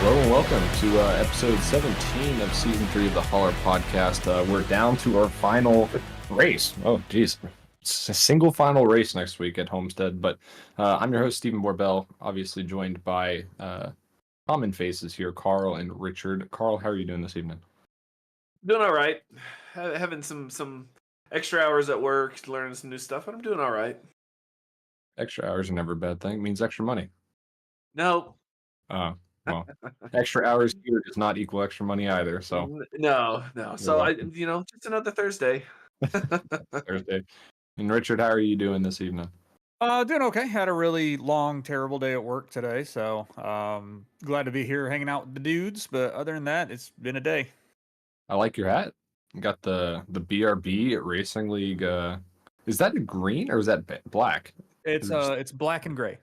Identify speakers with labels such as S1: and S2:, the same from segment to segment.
S1: Hello and welcome to episode 17 of season 3 of the Holler podcast. We're down to our final race. Oh, geez. It's a single final race next week at Homestead, but I'm your host, Stephen Borbell, obviously joined by common faces here, Carl and Richard. Carl, how are you doing this evening?
S2: Doing all right. Having some extra hours at work, learning some new stuff, but I'm doing all right.
S1: Extra hours are never a bad thing. It means extra money.
S2: No,
S1: Well, extra hours here does not equal extra money either, so
S2: no.
S1: you're
S2: So
S1: welcome.
S2: just another Thursday.
S1: Thursday. And Richard, how are you doing this evening?
S3: Doing okay. Had a really long, terrible day at work today, so glad to be here hanging out with the dudes. But other than that, it's been a day.
S1: I like your hat. You got the BRB Racing League. Is that green or is that black?
S3: It's
S1: Is it just-
S3: it's black and gray.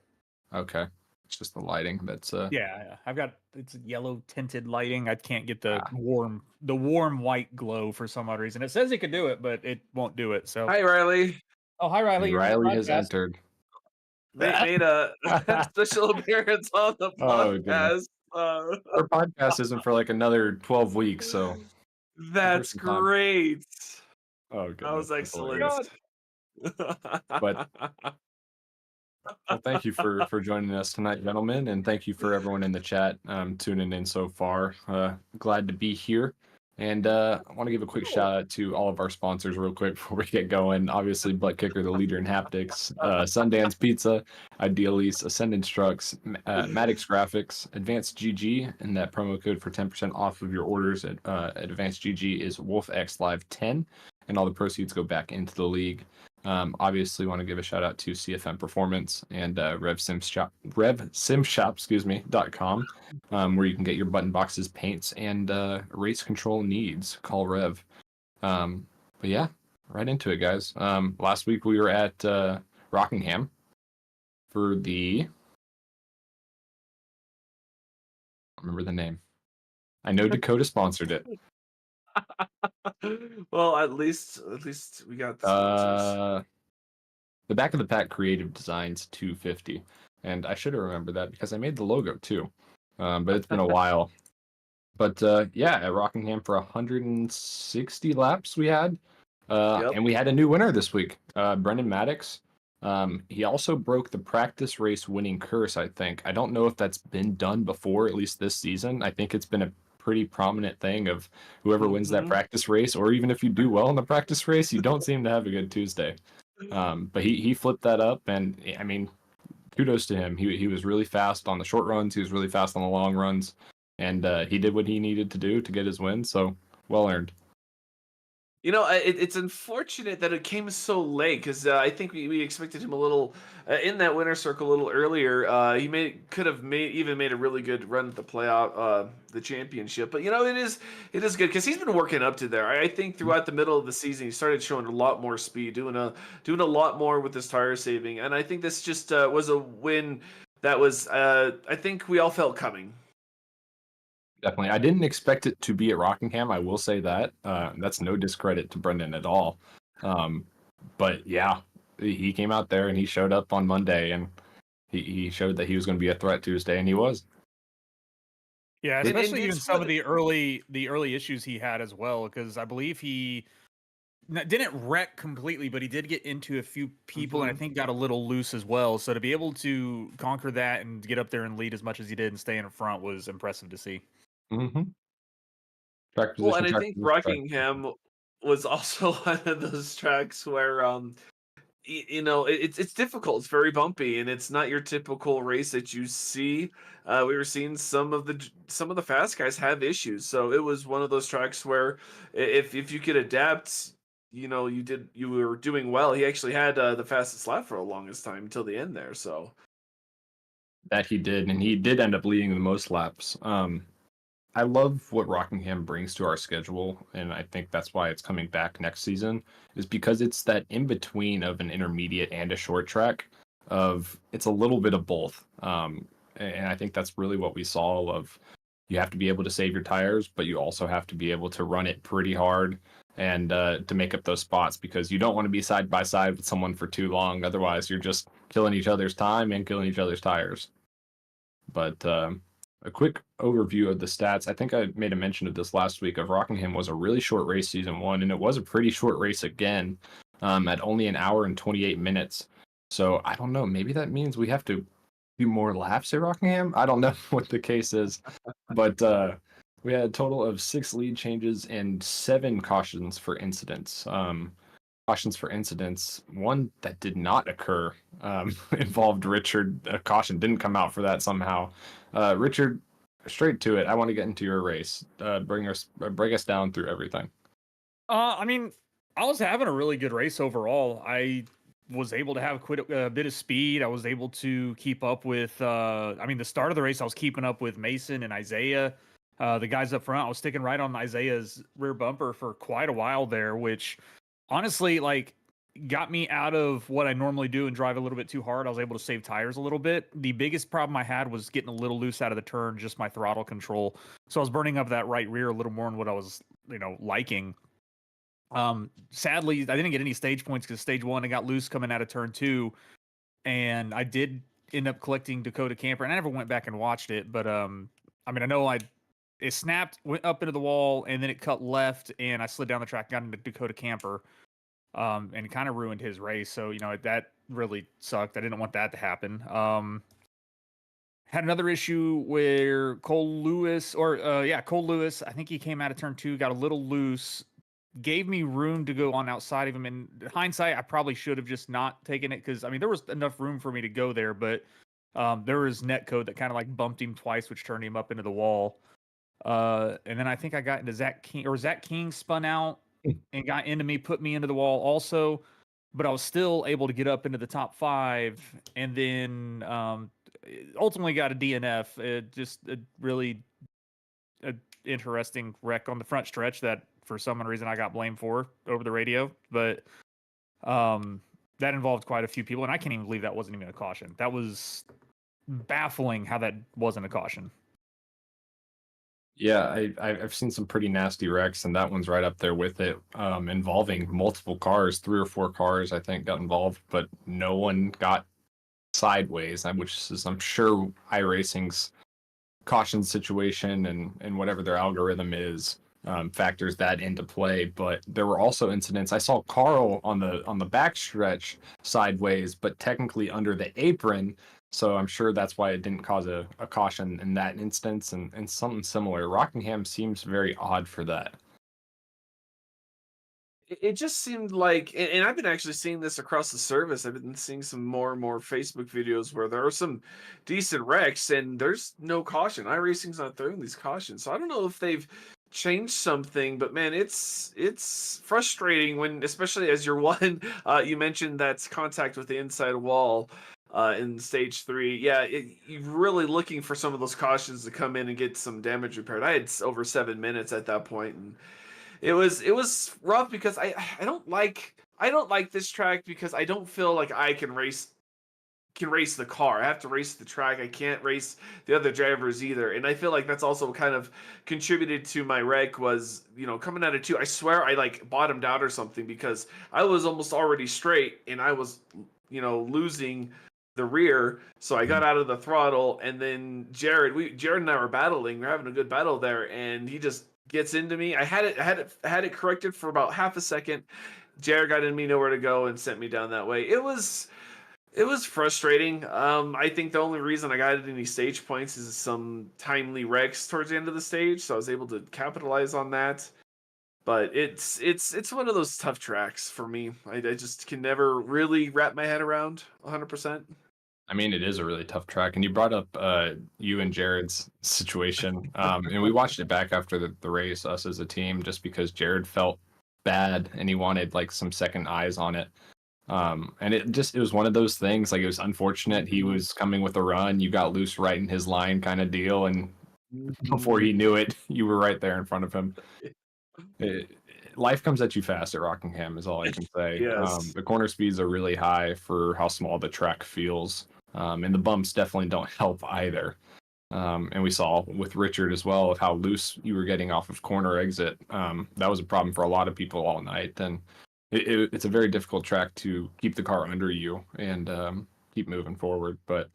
S1: okay. It's just the lighting that's
S3: Yeah. I've got it's yellow tinted lighting. I can't get the
S1: Ah.
S3: warm white glow for some odd reason. It says it could do it, but it won't do it. So
S2: Hi, Riley.
S3: oh, hi Riley. You're on the
S1: Riley has
S3: podcast.
S1: entered.
S2: Made a special appearance on the
S1: Oh, goodness.
S2: podcast.
S1: Our podcast isn't for like another 12 weeks, so
S2: That's
S1: some time.
S2: great.
S1: oh
S2: That was
S1: goodness, that's hilarious.
S2: excellent.
S1: But well, thank you for joining us tonight, gentlemen, and thank you for everyone in the chat tuning in so far. Glad to be here. And I want to give a quick shout out to all of our sponsors real quick before we get going. Obviously, Butt Kicker, the leader in haptics, Sundance Pizza, Idealise, Ascendance Trucks, Maddox Graphics, Advanced GG, and that promo code for 10% off of your orders at Advanced GG is WolfXLive10, and all the proceeds go back into the league. Obviously, want to give a shout out to CFM Performance and RevSimShop.com, where you can get your button boxes, paints, and race control needs. Call Rev. But yeah, right into it, guys. Last week we were at Rockingham for the. I don't remember the name. I know Dakota sponsored it.
S2: Well, at least we got the sponsors.
S1: The Back of the Pack Creative Designs 250, and I should have remembered that because I made the logo too. But it's been a while. But yeah, at Rockingham for 160 laps we had,
S2: Yep.
S1: and we had a new winner this week, Brendan Maddox. He also broke the practice race winning curse, I think. I don't know if that's been done before, at least this season. I think it's been a pretty prominent thing of whoever wins that
S2: Mhm.
S1: practice race, or even if you do well in the practice race, you don't seem to have a good Tuesday. But he flipped that up, and I mean, kudos to him. He was really fast on the short runs. He was really fast on the long runs, and he did what he needed to do to get his win. So well earned.
S2: It's unfortunate that it came so late because I think we expected him a little in that winner circle a little earlier. He could have made a really good run at the playoff, the championship. But it is good because he's been working up to there. I think throughout the middle of the season he started showing a lot more speed, doing a lot more with his tire saving, and I think this just was a win that was I think we all felt coming.
S1: Definitely. I didn't expect it to be at Rockingham. I will say that. That's no discredit to Brendan at all. But yeah, he came out there and he showed up on Monday, and he showed that he was going to be a threat Tuesday, and he was.
S3: Yeah,
S2: And
S3: especially even
S2: it's
S3: some
S2: what-
S3: of the early issues he had as well, because I believe he didn't wreck completely, but he did get into a few people and I think got a little loose as well. So to be able to conquer that and get up there and lead as much as he did and stay in front was impressive to see.
S1: Mm-hmm. Track position.
S2: Well, and I
S1: track
S2: think
S1: position, track
S2: Rockingham was also one of those tracks where it's difficult. It's very bumpy, and it's not your typical race that you see. We were seeing some of the fast guys have issues, so it was one of those tracks where if you could adapt, you were doing well. He actually had the fastest lap for the longest time until the end there. So
S1: that he did, and he did end up leading the most laps. I love what Rockingham brings to our schedule, and I think that's why it's coming back next season, is because it's that in between of an intermediate and a short track. It's a little bit of both, and I think that's really what we saw. Of you have to be able to save your tires, but you also have to be able to run it pretty hard and to make up those spots, because you don't want to be side by side with someone for too long. Otherwise, you're just killing each other's time and killing each other's tires. But a quick overview of the stats. I think I made a mention of this last week. Of Rockingham was a really short race season one, and it was a pretty short race again, at only an hour and 28 minutes. So I don't know. Maybe that means we have to do more laps at Rockingham. I don't know what the case is, but we had a total of 6 lead changes and 7 cautions for incidents. Cautions for incidents. One that did not occur involved Richard. A caution didn't come out for that somehow. Richard, straight to it. I want to get into your race. Break us down through everything.
S3: I mean, I was having a really good race overall. I was able to have quite a bit of speed. I was able to keep up with, the start of the race, I was keeping up with Mason and Isaiah. The guys up front, I was sticking right on Isaiah's rear bumper for quite a while there, which honestly, like, got me out of what I normally do and drive a little bit too hard. I was able to save tires a little bit. The biggest problem I had was getting a little loose out of the turn, just my throttle control. So I was burning up that right rear a little more than what I was, liking. Sadly, I didn't get any stage points because stage 1 I got loose coming out of turn 2, and I did end up collecting Dakota Camper, and I never went back and watched it, but I know it snapped, went up into the wall, and then it cut left, and I slid down the track, got into Dakota Camper, and it kind of ruined his race. So that really sucked. I didn't want that to happen. Had another issue where Cole Lewis, I think he came out of turn 2, got a little loose, gave me room to go on outside of him. In hindsight, I probably should have just not taken it because there was enough room for me to go there, but there was netcode that kind of like bumped him twice, which turned him up into the wall. And then I think I got into Zach King spun out and got into me, put me into the wall also, but I was still able to get up into the top 5, and then ultimately got a DNF. Just a really interesting wreck on the front stretch that for some reason I got blamed for over the radio, but that involved quite a few people, and I can't even believe that wasn't even a caution. That was baffling how that wasn't a caution.
S1: Yeah, I've seen some pretty nasty wrecks, and that one's right up there with it, involving multiple cars. 3 or 4 cars, I think, got involved, but no one got sideways, which is, I'm sure, iRacing's caution situation and whatever their algorithm is factors that into play. But there were also incidents. I saw Carl on the backstretch sideways, but technically under the apron. So I'm sure that's why it didn't cause a caution in that instance, and something similar. Rockingham seems very odd for that.
S2: It just seemed like, and I've been actually seeing this across the service. I've been seeing some more and more Facebook videos where there are some decent wrecks and there's no caution. iRacing's not throwing these cautions. So I don't know if they've changed something, but man, it's frustrating when, especially as you're one, you mentioned that's contact with the inside wall. In stage 3, you're really looking for some of those cautions to come in and get some damage repaired. I had over 7 minutes at that point, and it was rough because I don't like this track because I don't feel like I can race the car. I have to race the track. I can't race the other drivers either. And I feel like that's also kind of contributed to my wreck was, coming out of 2, I swear I like bottomed out or something because I was almost already straight and I was, losing the rear. So I got out of the throttle, and then Jared and I were battling. We're having a good battle there, and he just gets into me. I had it corrected for about half a second. Jared got in me, nowhere to go, and sent me down that way. It was frustrating. I think the only reason I got any stage points is some timely wrecks towards the end of the stage, so I was able to capitalize on that. But it's one of those tough tracks for me. I just can never really wrap my head around 100%.
S1: I mean, it is a really tough track, and you brought up you and Jared's situation, and we watched it back after the race, us as a team, just because Jared felt bad and he wanted like some second eyes on it. And it was one of those things. Like, it was unfortunate. He was coming with a run, you got loose right in his line, kind of deal, and before he knew it, you were right there in front of him. Life comes at you fast at Rockingham, is all I can say.
S2: Yes.
S1: The corner speeds are really high for how small the track feels. And the bumps definitely don't help either. And we saw with Richard as well of how loose you were getting off of corner exit. That was a problem for a lot of people all night. And it's a very difficult track to keep the car under you and keep moving forward. But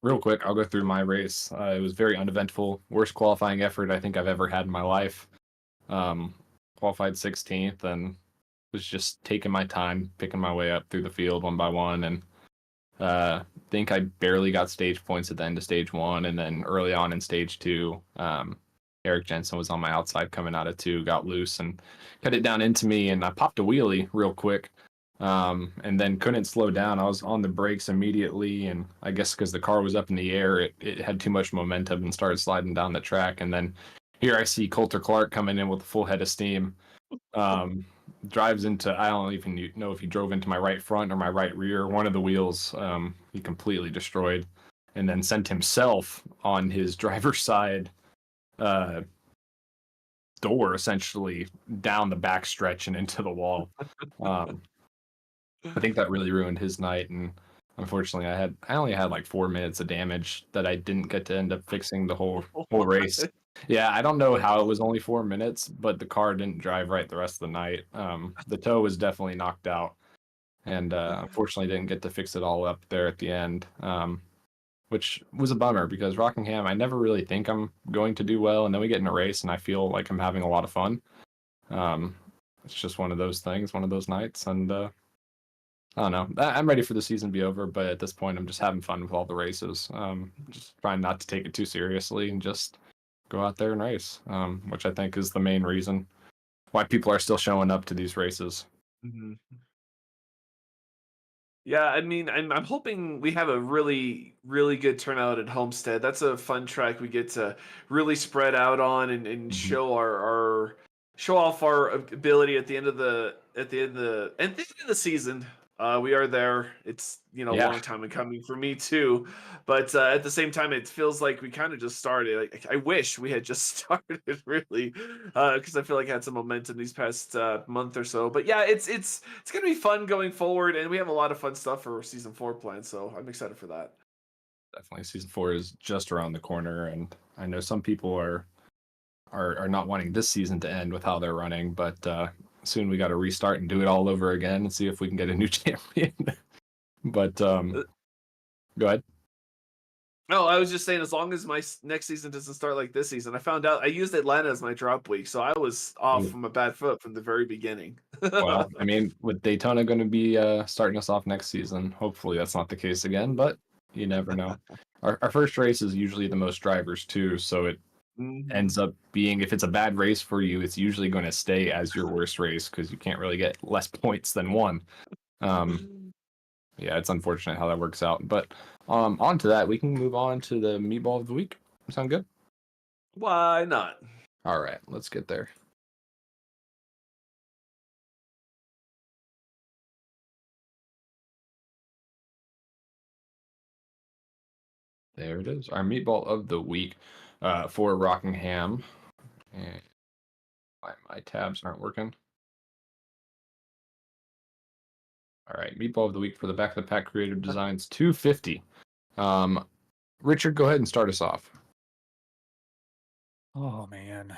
S1: Real quick, I'll go through my race. It was very uneventful. Worst qualifying effort I think I've ever had in my life. Um, Qualified 16th and was just taking my time, picking my way up through the field one by one, and think I barely got stage points at the end of stage one, and then early on in stage two, Eric Jensen was on my outside coming out of two, got loose and cut it down into me, and I popped a wheelie real quick. And then couldn't slow down. I was on the brakes immediately, and I guess because the car was up in the air, it had too much momentum and started sliding down the track. And then here I see Coulter Clark coming in with a full head of steam. Drives into, I don't even know if he drove into my right front or my right rear. One of the wheels he completely destroyed, and then sent himself on his driver's side door essentially down the back stretch and into the wall. I think that really ruined his night, and unfortunately, I only had like 4 minutes of damage that I didn't get to end up fixing the whole race. Yeah, I don't know how it was only 4 minutes, but the car didn't drive right the rest of the night. The toe was definitely knocked out, and unfortunately didn't get to fix it all up there at the end, which was a bummer because Rockingham, I never really think I'm going to do well, and then we get in a race, and I feel like I'm having a lot of fun. It's just one of those things, one of those nights, and I don't know. I'm ready for the season to be over, but at this point, I'm just having fun with all the races. Just trying not to take it too seriously and just go out there and race, which I think is the main reason why people are still showing up to these races.
S2: Mhm. Yeah, I mean, I'm hoping we have a really, really good turnout at Homestead. That's a fun track we get to really spread out on and
S1: Mhm.
S2: show our show off our ability at the end of the season. We are there. It's a
S1: Yeah,
S2: long time in coming for me too, but at the same time, it feels like we kind of just started. Like I wish we had just started really, because I feel like I had some momentum these past month or so. But yeah, it's gonna be fun going forward, and we have a lot of fun stuff for season 4 planned. So I'm excited for that.
S1: definitely. Season 4 is just around the corner, and I know some people are not wanting this season to end with how they're running, but soon we got to restart and do it all over again and see if we can get a new champion. But
S2: Uh,
S1: go ahead.
S2: No, I was just saying, as long as my next season doesn't start like this season. I found out I used Atlanta as my drop week, so I was off
S1: Mm.
S2: from a bad foot from the very beginning.
S1: Well, I mean, with Daytona going to be starting us off next season, hopefully that's not the case again, but you never know. Our first race is usually the most drivers too, so it
S2: Mhm.
S1: ends up being, if it's a bad race for you, it's usually going to stay as your worst race because you can't really get less points than one. Um, yeah, it's unfortunate how that works out. But on to that, we can move on to the meatball of the week. Sound good?
S2: Why not?
S1: All right, let's get there. There it is. Our meatball of the week for Rockingham. And my tabs aren't working. All right, meatball of the week for the Back of the Pack Creative Designs 250. Richard, go ahead and start us off.
S3: Oh man.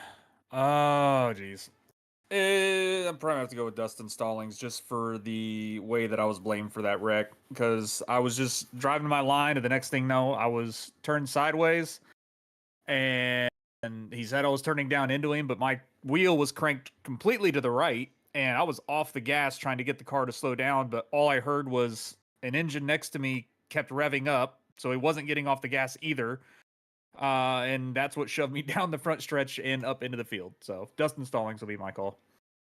S3: Oh geez. I'm probably gonna have to go with Dustin Stallings just for the way that I was blamed for that wreck. Because I was just driving my line, and the next thing no, I was turned sideways, and he said I was turning down into him, but my wheel was cranked completely to the right, and I was off the gas trying to get the car to slow down. But all I heard was an engine next to me kept revving up, so he wasn't getting off the gas either. And that's what shoved me down the front stretch and up into the field. So Dustin Stallings will be my call.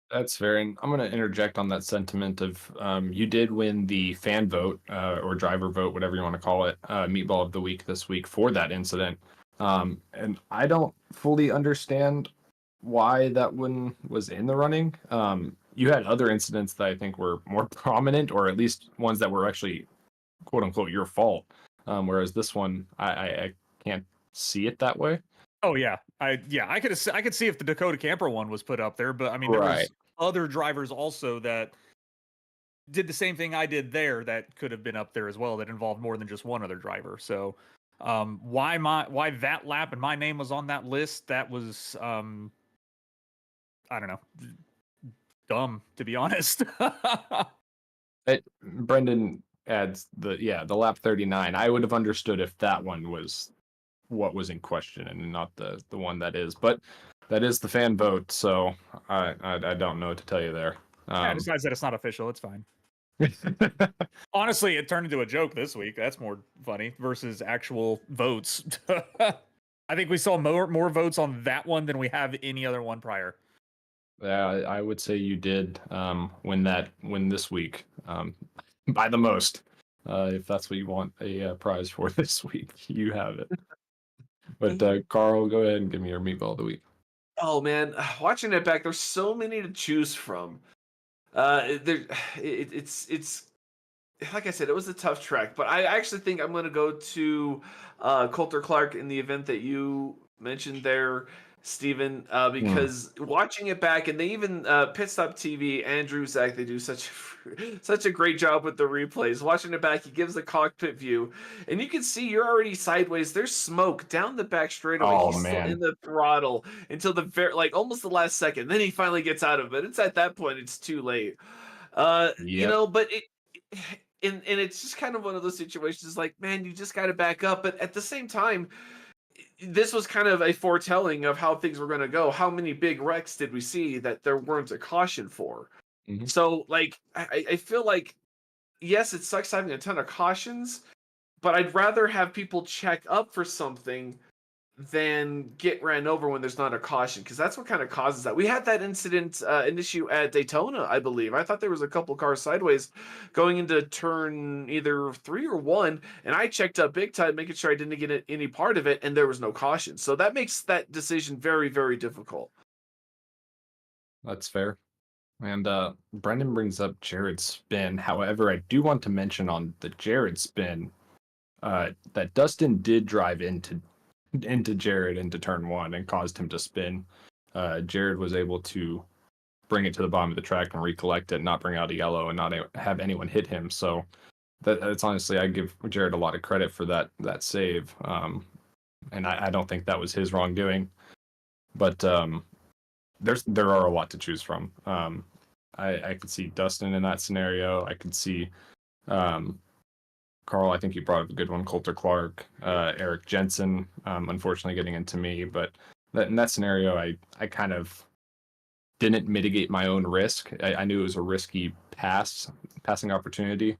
S1: That's fair. And I'm going to interject on that sentiment of you did win the fan vote or driver vote, whatever you want to call it, meatball of the week this week for that incident. And I don't fully understand why that one was in the running. You had other incidents that I think were more prominent, or at least ones that were actually quote unquote your fault. Whereas this one, I can't see it that way.
S3: Oh yeah, I could see if the Dakota Camper one was put up there, but I mean there
S1: Right.
S3: was other drivers also that did the same thing I did there that could have been up there as well that involved more than just one other driver. So why that lap and my name was on that list, that was I don't know, dumb to be honest.
S1: Brendan, adds the lap 39. I would have understood if that one was what was in question and not the one that is. But that is the fan vote, so I don't know what to tell you there.
S3: Yeah, besides that, it's not official. It's fine. Honestly, it turned into a joke this week. That's more funny versus actual votes. I think we saw more votes on that one than we have any other one prior.
S1: Yeah, I would say you did win this week by the most. If that's what you want a prize for this week, you have it. But Carl, go ahead and give me your meatball of the week.
S2: Oh man, watching it back, there's so many to choose from. It's like I said, it was a tough track, but I actually think I'm going to go to Coulter Clark in the event that you mentioned there, Steven, because watching it back, and they even Pit Stop TV, Andrew, Zach, they do such a great job with the replays. Watching it back, he gives the cockpit view, and you can see you're already sideways. There's smoke down the back straightaway.
S1: Oh,
S2: He's
S1: man.
S2: still in the throttle until the almost the last second. Then he finally gets out of it. It's at that point it's too late. But and it's just kind of one of those situations like, man, you just got to back up. But at the same time, this was kind of a foretelling of how things were going to go. How many big wrecks did we see that there weren't a caution for?
S1: Mm-hmm.
S2: So, like, I feel like, yes, it sucks having a ton of cautions, but I'd rather have people check up for something than get ran over when there's not a caution, because that's what kind of causes that. We had that incident, an issue at Daytona, I believe. I thought there was a couple cars sideways going into turn either 3 or 1, and I checked up big time, making sure I didn't get any part of it, and there was no caution. So that makes that decision very, very difficult.
S1: That's fair. And Brendan brings up Jared's spin. However, I do want to mention on the Jared spin that Dustin did drive into Jared into turn 1 and caused him to spin. Jared was able to bring it to the bottom of the track and recollect it, not bring out a yellow, and not have anyone hit him. So that's honestly, I give Jared a lot of credit for that save. And I don't think that was his wrongdoing. But there are a lot to choose from. I could see Dustin in that scenario. I could see Carl, I think you brought up a good one. Coulter Clark, Eric Jensen, unfortunately getting into me. But in that scenario, I kind of didn't mitigate my own risk. I knew it was a risky passing opportunity.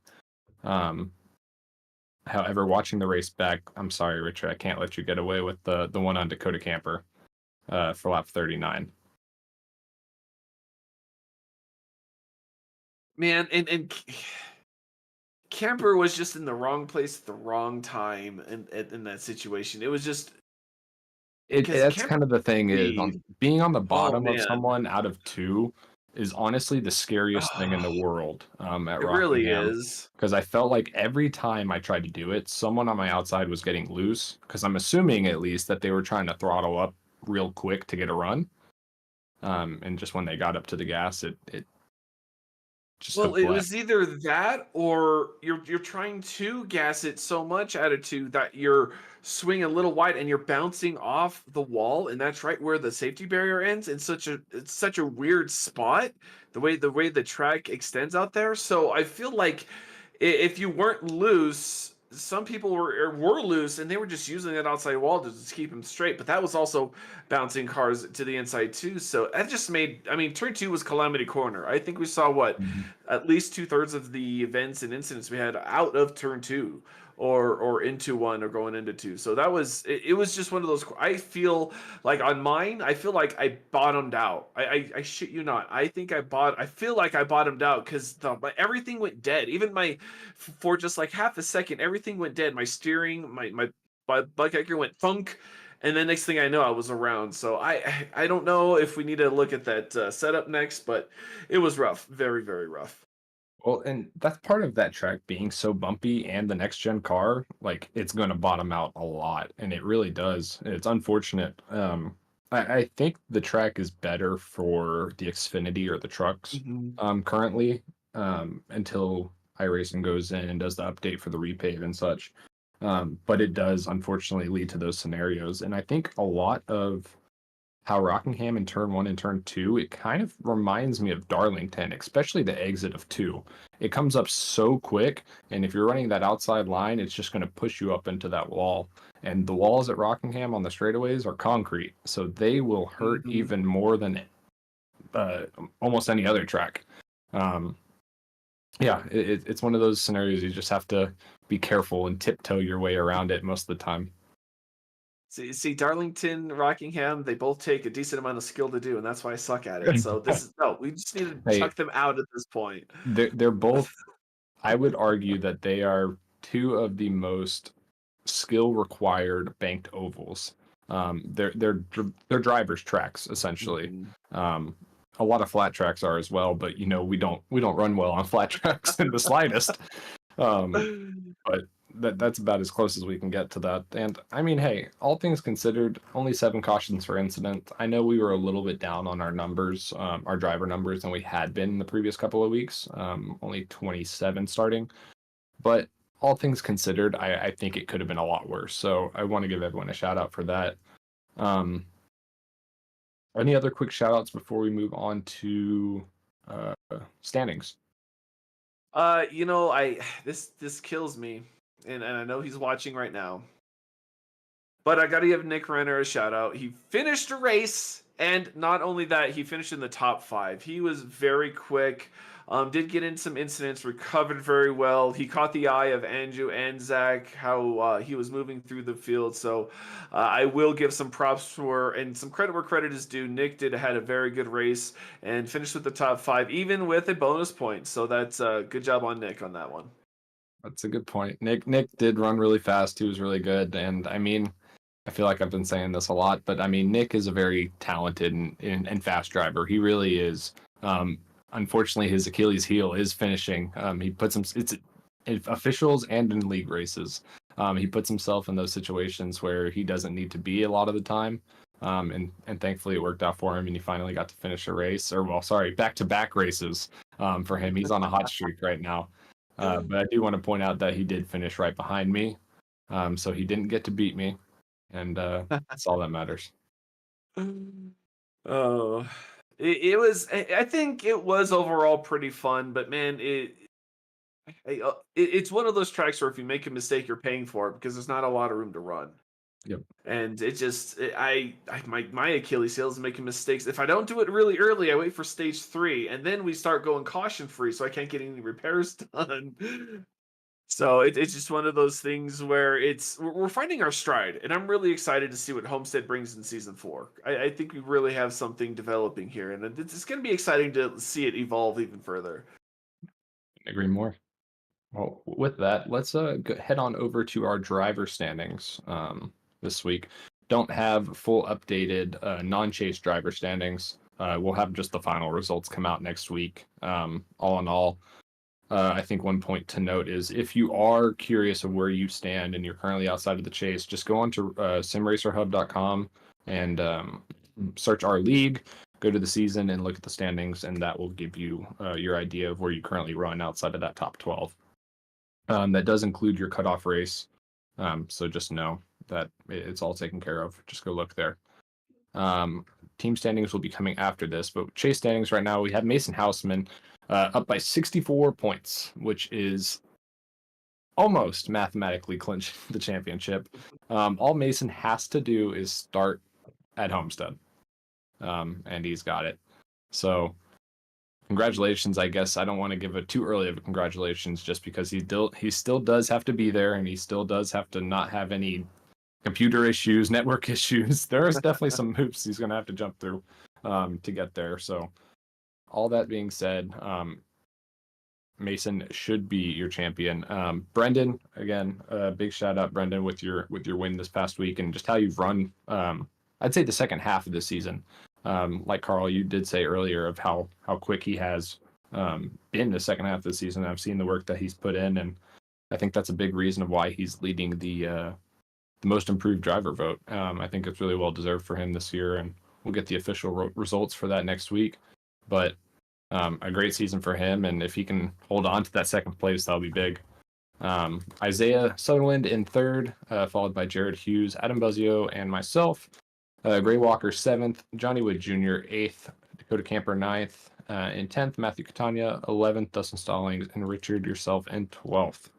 S1: However, watching the race back, I'm sorry, Richard, I can't let you get away with the one on Dakota Camper for lap 39.
S2: Man, and Camper was just in the wrong place at the wrong time in that situation. It was just
S1: that's kind of the thing is being on the bottom of
S2: man.
S1: someone out of 2 is honestly the scariest thing in the world. At
S2: it really
S1: Rockingham.
S2: is,
S1: because I felt like every time I tried to do it, someone on my outside was getting loose. Because I'm assuming at least that they were trying to throttle up real quick to get a run. And just when they got up to the gas, it just
S2: it was either that or you're trying to gas it so much attitude that you're swinging a little wide and you're bouncing off the wall, and that's right where the safety barrier ends. It's such a weird spot, the way the track extends out there. So I feel like if you weren't loose, some people were loose and they were just using that outside wall to just keep them straight. But that was also bouncing cars to the inside too. So that just made, turn 2 was Calamity Corner. I think we saw at least 2/3 of the events and incidents we had out of turn 2 or into 1 or going into 2. So that was, it was just one of those, I feel like on mine, I feel like I bottomed out. I shit you not. I feel like I bottomed out because everything went dead. Even for just like half a second, everything went dead. My steering, my butt kicker went thunk. And then next thing I know, I was around. So I don't know if we need to look at that setup next, but it was rough. Very, very rough.
S1: Well, and that's part of that track being so bumpy, and the next gen car, like it's going to bottom out a lot, and it really does. It's unfortunate. I think the track is better for the Xfinity or the trucks currently, until iRacing goes in and does the update for the repave and such. But it does unfortunately lead to those scenarios, and I think a lot of how Rockingham in turn 1 and turn 2, it kind of reminds me of Darlington, especially the exit of 2. It comes up so quick, and if you're running that outside line, it's just going to push you up into that wall. And the walls at Rockingham on the straightaways are concrete, so they will hurt even more than almost any other track. It's one of those scenarios you just have to be careful and tiptoe your way around it most of the time.
S2: See, Darlington, Rockingham, they both take a decent amount of skill to do, and that's why I suck at it. So we just need to chuck them out at this point.
S1: They're both. I would argue that they are two of the most skill required banked ovals. They're drivers' tracks essentially. A lot of flat tracks are as well, but we don't run well on flat tracks in the slightest. But that's about as close as we can get to that. And I mean, hey, all things considered, only 7 cautions for incident. I know we were a little bit down on our numbers, our driver numbers, than we had been in the previous couple of weeks. Only 27 starting, but all things considered, I think it could have been a lot worse. So I want to give everyone a shout out for that. Any other quick shout outs before we move on to standings?
S2: This kills me, and I know he's watching right now, but I got to give Nick Renner a shout out. He finished a race, and not only that, he finished in the top 5. He was very quick. Did get in some incidents, recovered very well. He caught the eye of Andrew and Zach, how he was moving through the field. So I will give some props and some credit where credit is due. Nick had a very good race and finished with the top 5, even with a bonus point. So that's a good job on Nick on that one.
S1: That's a good point. Nick did run really fast. He was really good. And I mean, I feel like I've been saying this a lot, but I mean, Nick is a very talented and fast driver. He really is. Unfortunately, his Achilles heel is finishing. He puts it's in officials and in league races. He puts himself in those situations where he doesn't need to be a lot of the time. And thankfully it worked out for him, and he finally got to finish a race, back-to-back races for him. He's on a hot streak right now. But I do want to point out that he did finish right behind me. So he didn't get to beat me, and that's all that matters.
S2: Oh. It was. I think it was overall pretty fun, but man, it's one of those tracks where if you make a mistake, you're paying for it because there's not a lot of room to run.
S1: Yep.
S2: And my Achilles heel is making mistakes. If I don't do it really early, I wait for stage 3, and then we start going caution free, so I can't get any repairs done. So it's just one of those things where we're finding our stride, and I'm really excited to see what Homestead brings in season 4. I think we really have something developing here, and it's going to be exciting to see it evolve even further.
S1: Agree more. Well, with that, let's head on over to our driver standings this week. Don't have full updated non-chase driver standings. We'll have just the final results come out next week. All in all, I think one point to note is if you are curious of where you stand and you're currently outside of the chase, just go on to simracerhub.com and search our league, go to the season and look at the standings, and that will give you your idea of where you currently run outside of that top 12. That does include your cutoff race, so just know that it's all taken care of. Just go look there. Team standings will be coming after this, but chase standings right now, we have Mason Houseman up by 64 points, which is almost mathematically clinching the championship. All Mason has to do is start at Homestead, and he's got it. So congratulations. I guess I don't want to give it too early of a congratulations, just because he still does have to be there, and he still does have to not have any computer issues, network issues. There's definitely some hoops he's going to have to jump through to get there. So all that being said, Mason should be your champion. Brendan, again, big shout out, Brendan, with your win this past week and just how you've run. I'd say the second half of the season. Like Carl, you did say earlier of how quick he has been the second half of the season. I've seen the work that he's put in, and I think that's a big reason of why he's leading the most improved driver vote. I think it's really well deserved for him this year, and we'll get the official results for that next week. But a great season for him, and if he can hold on to that second place, that'll be big. Isaiah Sutherland in third, followed by Jared Hughes, Adam Buzzio, and myself. Gray Walker 7th, Johnny Wood Jr. 8th, Dakota Camper 9th, in 10th, Matthew Catania 11th, Dustin Stallings, and Richard yourself in 12th.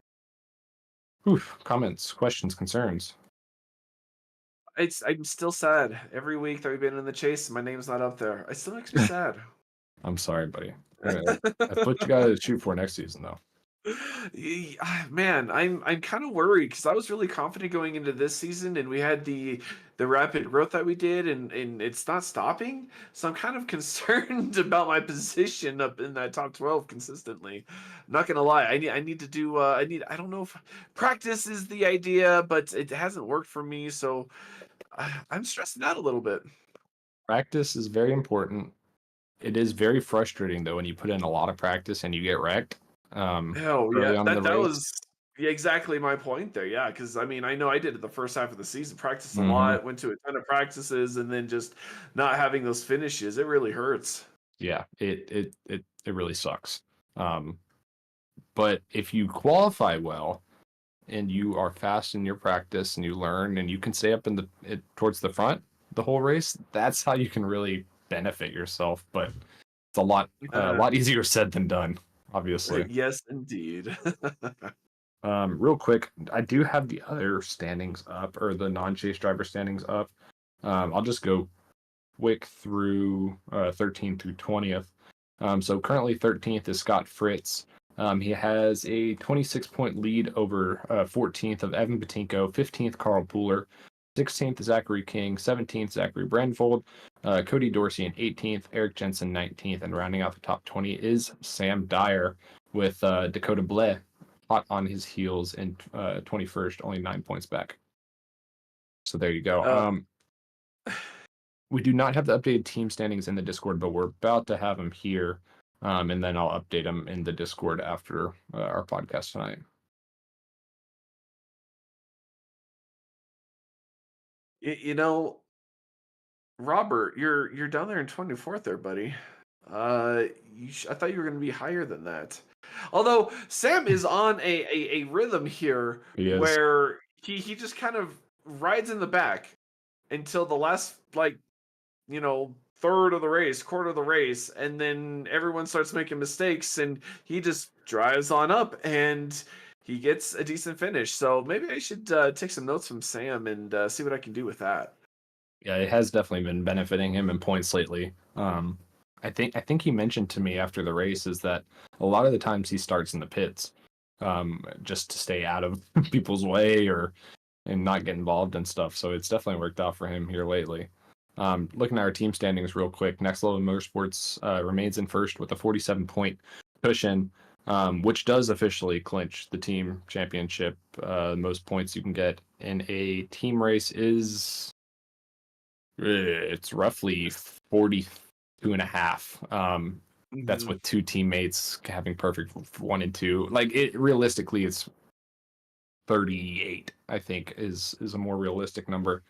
S1: Oof, comments, questions, concerns.
S2: I'm still sad. Every week that we've been in the chase, my name's not up there. It still makes me sad.
S1: I'm sorry, buddy. That's what you got to shoot for next season, though.
S2: Man, I'm kind of worried because I was really confident going into this season, and we had the rapid growth that we did, and it's not stopping. So I'm kind of concerned about my position up in that top 12 consistently. Not gonna lie, I need to do I don't know if practice is the idea, but it hasn't worked for me, so I'm stressing out a little bit.
S1: Practice is very important. It is very frustrating though when you put in a lot of practice and you get wrecked.
S2: Oh
S1: Early
S2: yeah,
S1: on in the
S2: that
S1: race.
S2: was yeah, exactly my point there. Yeah, because I mean, I know I did it the first half of the season, practiced a
S1: Mhm.
S2: lot, went to a ton of practices, and then just not having those finishes, it really hurts.
S1: Yeah, it really sucks. But if you qualify well and you are fast in your practice and you learn and you can stay up in towards the front the whole race, that's how you can really benefit yourself. But it's a lot easier said than done, obviously.
S2: Yes, indeed.
S1: Real quick, I do have the other standings up, or the non-chase driver standings up. I'll just go quick through 13th through 20th. So currently 13th is Scott Fritz. He has a 26-point lead over 14th of Evan Patinko, 15th Carl Pooler, 16th Zachary King, 17th Zachary Brandfold, Cody Dorsey in 18th, Eric Jensen 19th, and rounding out the top 20 is Sam Dyer with Dakota Blais hot on his heels in 21st, only 9 points back. So there you go. We do not have the updated team standings in the Discord, but we're about to have them here. And then I'll update them in the Discord after our podcast tonight.
S2: You know, Robert, you're down there in 24th there, buddy. I thought you were going to be higher than that. Although Sam is on a rhythm here
S1: He is.
S2: where he just kind of rides in the back until the last third of the race, quarter of the race, and then everyone starts making mistakes and he just drives on up and he gets a decent finish. So maybe I should take some notes from Sam and see what I can do with that.
S1: Yeah, it has definitely been benefiting him in points lately. I think he mentioned to me after the race is that a lot of the times he starts in the pits, just to stay out of people's way and not get involved in stuff. So it's definitely worked out for him here lately. Looking at our team standings real quick, Next Level Motorsports remains in first with a 47-point cushion, which does officially clinch the team championship. Most points you can get in a team race is it's roughly 42.5. That's with two teammates having perfect 1 and 2. Like realistically, it's 38. I think is a more realistic number.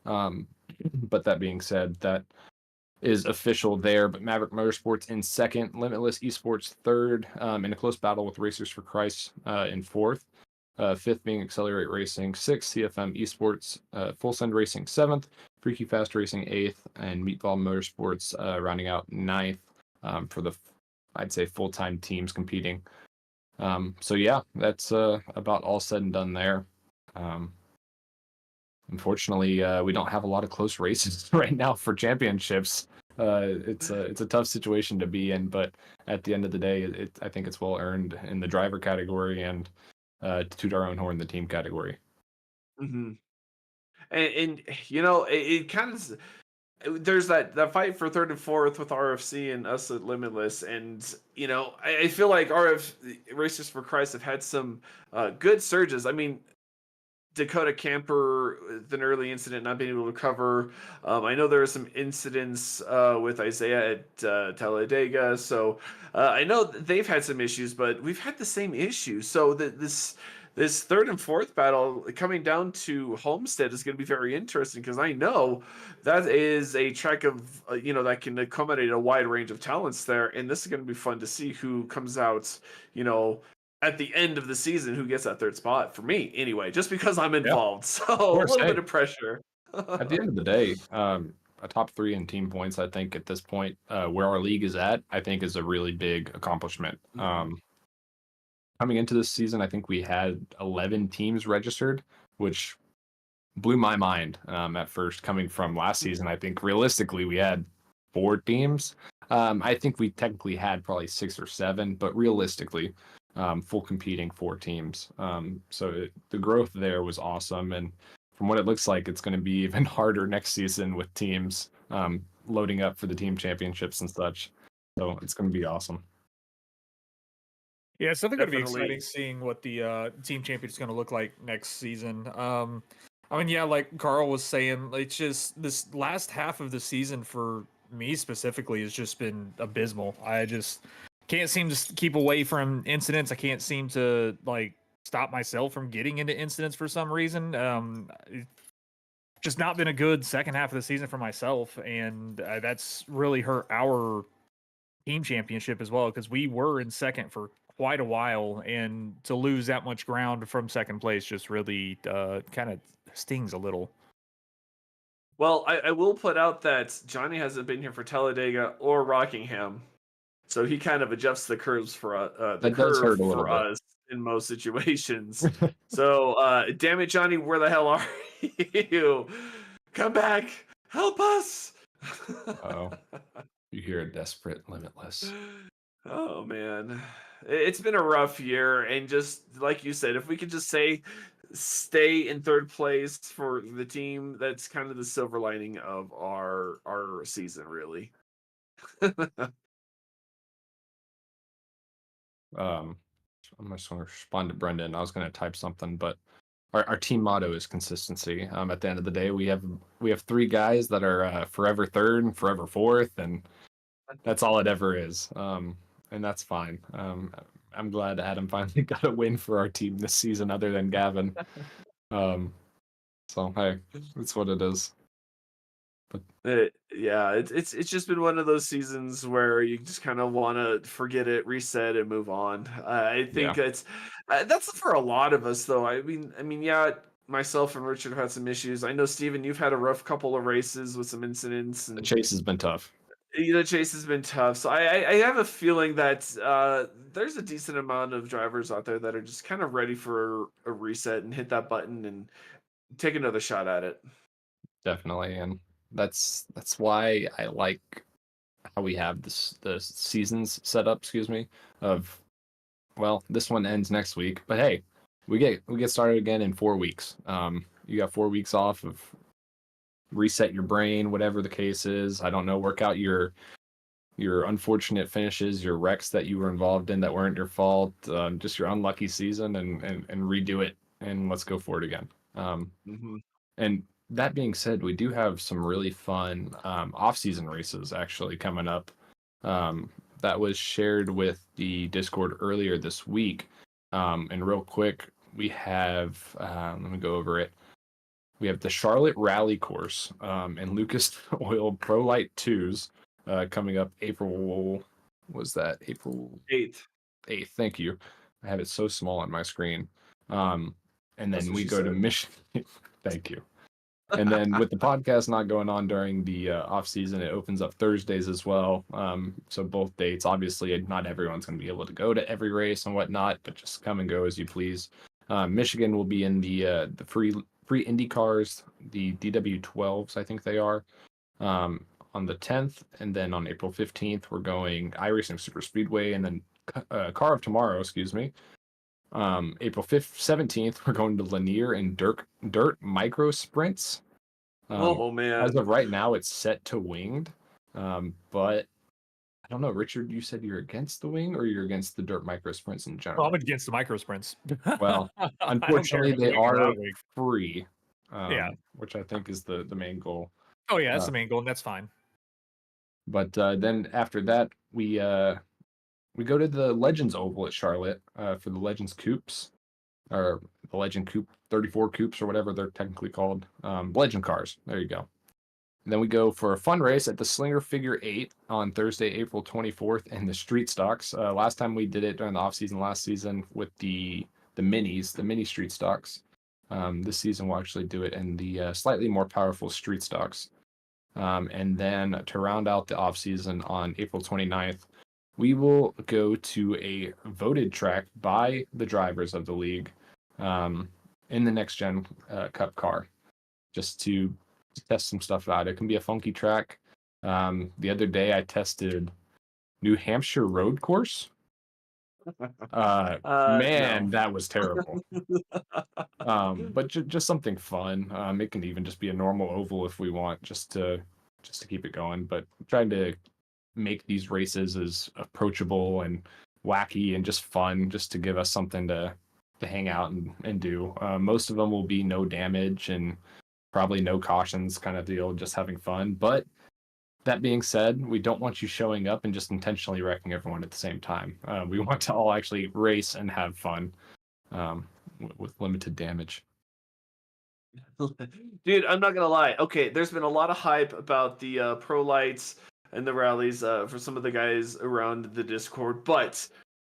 S1: But that being said, that is official there. But Maverick Motorsports in second, Limitless Esports third, in a close battle with Racers for Christ in fourth. Fifth being Accelerate Racing, sixth CFM Esports, Full Send Racing seventh, Freaky Fast Racing eighth, and Meatball Motorsports rounding out ninth for the, I'd say, full-time teams competing. So yeah, that's about all said and done there. Unfortunately, we don't have a lot of close races right now for championships. It's a tough situation to be in, but at the end of the day, I think it's well earned in the driver category and to toot our own horn in the team category.
S2: Mm-hmm. And it kind of there's that fight for third and fourth with RFC and us at Limitless, and I feel like Racers for Christ have had some good surges. I mean, Dakota Camper with an early incident not being able to cover. I know there are some incidents with Isaiah at Talladega, so I know they've had some issues, but we've had the same issue. So this third and fourth battle coming down to Homestead is going to be very interesting because I know that is a track of that can accommodate a wide range of talents there, and this is going to be fun to see who comes out at the end of the season, who gets that third spot for me anyway, just because I'm involved. So a little bit of pressure.
S1: At the end of the day, a top 3 in team points, I think at this point, where our league is at, I think is a really big accomplishment. Coming into this season, I think we had 11 teams registered, which blew my mind at first. Coming from last season, I think realistically we had 4 teams. I think we technically had probably 6 or 7, but realistically, full competing 4 teams. The growth there was awesome, and from what it looks like, it's going to be even harder next season with teams loading up for the team championships and such. So it's going to be awesome.
S3: Yeah, it's definitely going to be
S2: Definitely.
S3: exciting seeing what the team champion is going to look like next season. I mean, yeah, like Carl was saying, it's just this last half of the season for me specifically has just been abysmal. I just can't seem to keep away from incidents. I can't seem to like stop myself from getting into incidents for some reason. It's just not been a good second half of the season for myself, and that's really hurt our team championship as well because we were in second for quite a while, and to lose that much ground from second place just really kind of stings a little.
S2: Well, I will put out that Johnny hasn't been here for Talladega or Rockingham, so he kind of adjusts the curves for the
S1: That does
S2: curve
S1: hurt a little
S2: for
S1: bit.
S2: us in most situations. So, damn it, Johnny, where the hell are you? Come back, help us!
S1: Oh, you hear a desperate Limitless.
S2: Oh man, it's been a rough year, and just like you said, if we could just say stay in third place for the team, that's kind of the silver lining of our season, really.
S1: I'm just going to respond to Brendan. I was going to type something, but our team motto is consistency. At the end of the day, we have 3 guys that are forever third and forever fourth, and that's all it ever is. And that's fine. I'm glad Adam finally got a win for our team this season, other than Gavin. So hey, it's what it is.
S2: Yeah, it's just been one of those seasons where you just kind of want to forget it, reset, and move on. I think that's for a lot of us, though. I mean, yeah, myself and Richard have had some issues. I know, Steven, you've had a rough couple of races with some incidents,
S1: The
S2: and
S1: chase has been tough.
S2: the chase has been tough. So I have a feeling that there's a decent amount of drivers out there that are just kind of ready for a reset and hit that button and take another shot at it.
S1: Definitely, and that's why I like how we have the seasons set up. Excuse me. Of well, this one ends next week, but hey, we get started again in 4 weeks. You got 4 weeks off of reset your brain, whatever the case is. I don't know, work out your unfortunate finishes, your wrecks that you were involved in that weren't your fault, just your unlucky season, and redo it, and let's go for it again. And that being said, we do have some really fun off-season races actually coming up. That was shared with the Discord earlier this week. And real quick, we have let me go over it. We have the Charlotte Rally Course and Lucas Oil Pro Light 2s coming up April. Was that April
S2: 8th?
S1: 8th? Thank you. I have it so small on my screen. And
S2: That's
S1: then
S2: what
S1: we
S2: she
S1: go to
S2: said.
S1: Michigan. Thank you. And then with the podcast not going on during the off season, it opens up Thursdays as well. So both dates, obviously, not everyone's going to be able to go to every race and whatnot, but just come and go as you please. Michigan will be in the free Indy cars, the DW12s, I think they are, on the 10th, and then on April 15th we're going iRacing Super Speedway, and then Car of Tomorrow, excuse me. April 5th, 17th, we're going to Lanier and Dirt Micro Sprints.
S2: Oh man!
S1: As of right now, it's set to winged, but I don't know. Richard, you said you're against the wing, or you're against the Dirt Micro Sprints in general?
S3: Well, I'm against the micro sprints.
S1: Well,
S3: I don't care
S1: unfortunately,
S3: if it's
S1: they
S3: wing or
S1: are
S3: not wing.
S1: free,
S3: Yeah.
S1: which I think is the main goal.
S3: Oh yeah, that's the main goal, and that's fine.
S1: But then after that, we go to the Legends Oval at Charlotte for the Legends Coupes, or the Legend Coupe 34 Coupes, or whatever they're technically called. Legend cars. There you go. And then we go for a fun race at the Slinger Figure 8 on Thursday, April 24th, and the Street Stocks. Last time we did it during the off season last season with the minis, the mini Street Stocks. This season we'll actually do it in the slightly more powerful street stocks. And then to round out the off season on April 29th, we will go to a voted track by the drivers of the league in the next gen cup car, just to test some stuff out. It can be a funky track. The other day I tested New Hampshire road course. Man,
S2: No.
S1: that was terrible. But just something fun. It can even just be a normal oval if we want, just to keep it going. But trying to make these races as approachable and wacky and just fun, just to give us something to hang out and do. Most of them will be no damage and probably no cautions kind of deal, just having fun. But that being said, we don't want you showing up and just intentionally wrecking everyone at the same time. We want to all actually race and have fun with limited damage.
S2: Dude, I'm not gonna lie. Okay, there's been a lot of hype about the pro lights and the rallies for some of the guys around the Discord, but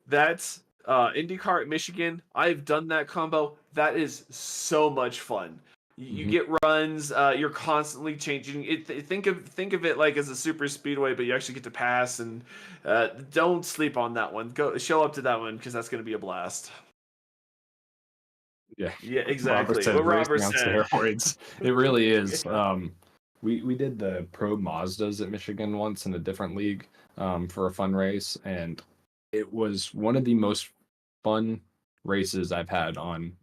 S2: that's IndyCar at Michigan. I've done that combo. That is so much fun. You
S1: Mhm.
S2: get runs. You're constantly changing. Think of it like as a super speedway, but you actually get to pass. And don't sleep on that one. Go show up to that one because that's going to be a blast.
S1: Yeah,
S2: Yeah,
S1: Robert
S2: exactly.
S1: said
S2: What Robert
S1: racing on
S2: said.
S1: steroids. It really is.
S2: Yeah.
S1: We did the Pro Mazdas at Michigan once in a different league for a fun race, and it was one of the most fun races I've had on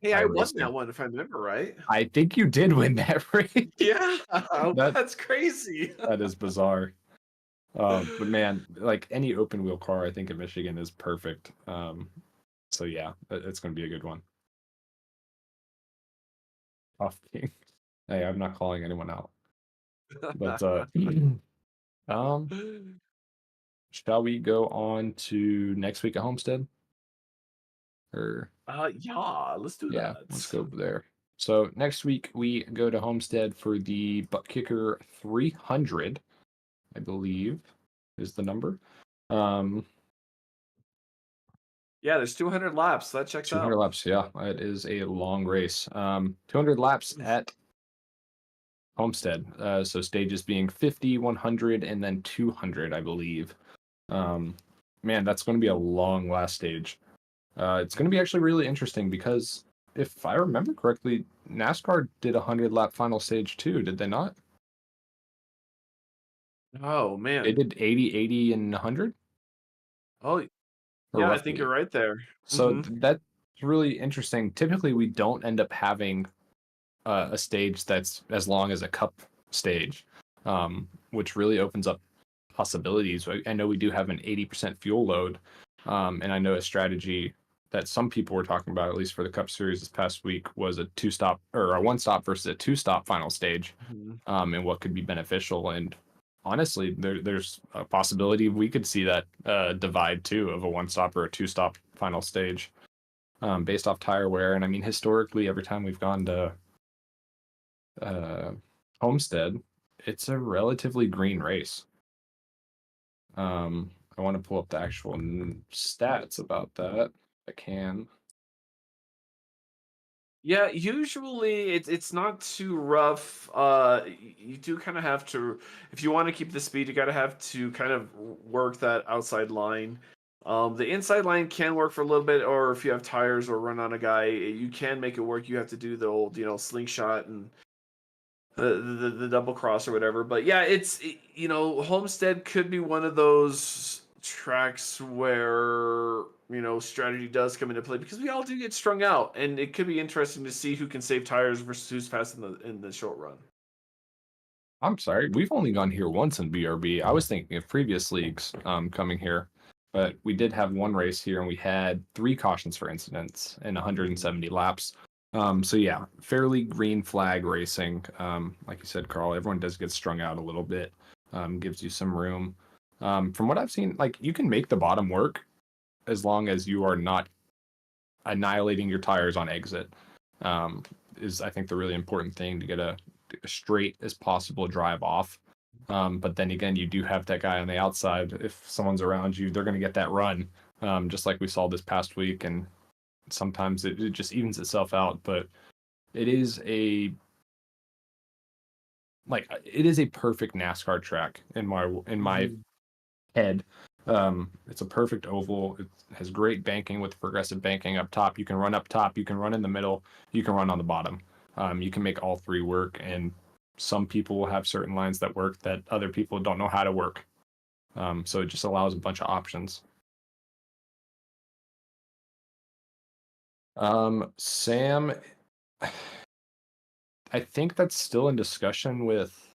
S2: Hey, I won
S1: iRacing.
S2: that one if I remember right.
S1: I think you did win that race.
S2: Yeah,
S1: That
S2: that's crazy.
S1: that is bizarre. But man, like any open wheel car, I think at Michigan is perfect. So yeah, it's going to be a good one. Off king. Hey, I'm not calling anyone out. But shall we go on to next week at Homestead? Or
S2: Yeah, let's do
S1: yeah,
S2: that.
S1: let's go there. So next week we go to Homestead for the Butt Kicker 300, I believe is the number.
S2: Yeah, there's 200 laps. That checks
S1: 200
S2: out.
S1: laps. Yeah, it is a long race. 200 laps at Homestead. So stages being 50, 100, and then 200, I believe. Man, that's going to be a long last stage. It's going to be actually really interesting because if I remember correctly, NASCAR did a 100-lap final stage too, did they not?
S2: Oh
S1: They
S2: man.
S1: did 80, 80, and 100?
S2: Oh
S1: Or
S2: yeah, I think
S1: roughly.
S2: you're right there.
S1: So
S2: Mhm.
S1: that's really interesting. Typically, we don't end up having a stage that's as long as a cup stage, which really opens up possibilities. I know we do have an 80% fuel load, and I know a strategy that some people were talking about, at least for the Cup Series this past week, was a two-stop or a one-stop versus a two-stop final stage,
S2: Mhm.
S1: and what could be beneficial. And honestly, there's a possibility we could see that divide too of a one-stop or a two-stop final stage, based off tire wear. And I mean, historically, every time we've gone to Homestead, it's a relatively green race. I want to pull up the actual stats about that. I can.
S2: Yeah, usually it's not too rough. You do kind of have to, if you want to keep the speed, you got to have to kind of work that outside line. The inside line can work for a little bit, or if you have tires or run on a guy, you can make it work. You have to do the old, slingshot and the double cross or whatever. But yeah, Homestead could be one of those tracks where strategy does come into play because we all do get strung out, and it could be interesting to see who can save tires versus who's fast in the short run.
S1: I'm sorry, we've only gone here once in BRB. I was thinking of previous leagues coming here, but we did have one race here, and we had 3 cautions for incidents in 170 laps. So yeah, fairly green flag racing. Like you said, Carl, everyone does get strung out a little bit. Gives you some room. From what I've seen, like you can make the bottom work as long as you are not annihilating your tires on exit. Is I think the really important thing to get a straight as possible drive off. But then again, you do have that guy on the outside. If someone's around you, they're going to get that run, just like we saw this past week. And sometimes it just evens itself out. But it is a perfect NASCAR track in my head. It's a perfect oval. It has great banking with progressive banking up top. You can run up top, you can run in the middle, you can run on the bottom. You can make all three work, and some people will have certain lines that work that other people don't know how to work. So it just allows a bunch of options. Sam, I think that's still in discussion with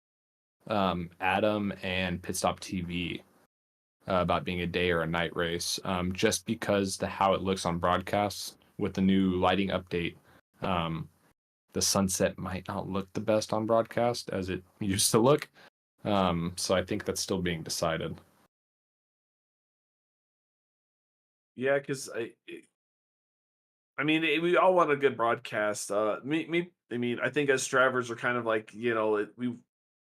S1: Adam and Pitstop TV about being a day or a night race, just because how it looks on broadcasts with the new lighting update. The sunset might not look the best on broadcast as it used to look. So I think that's still being decided.
S2: Yeah, because I mean, we all want a good broadcast. I mean, I think as Stravers are kind of like, we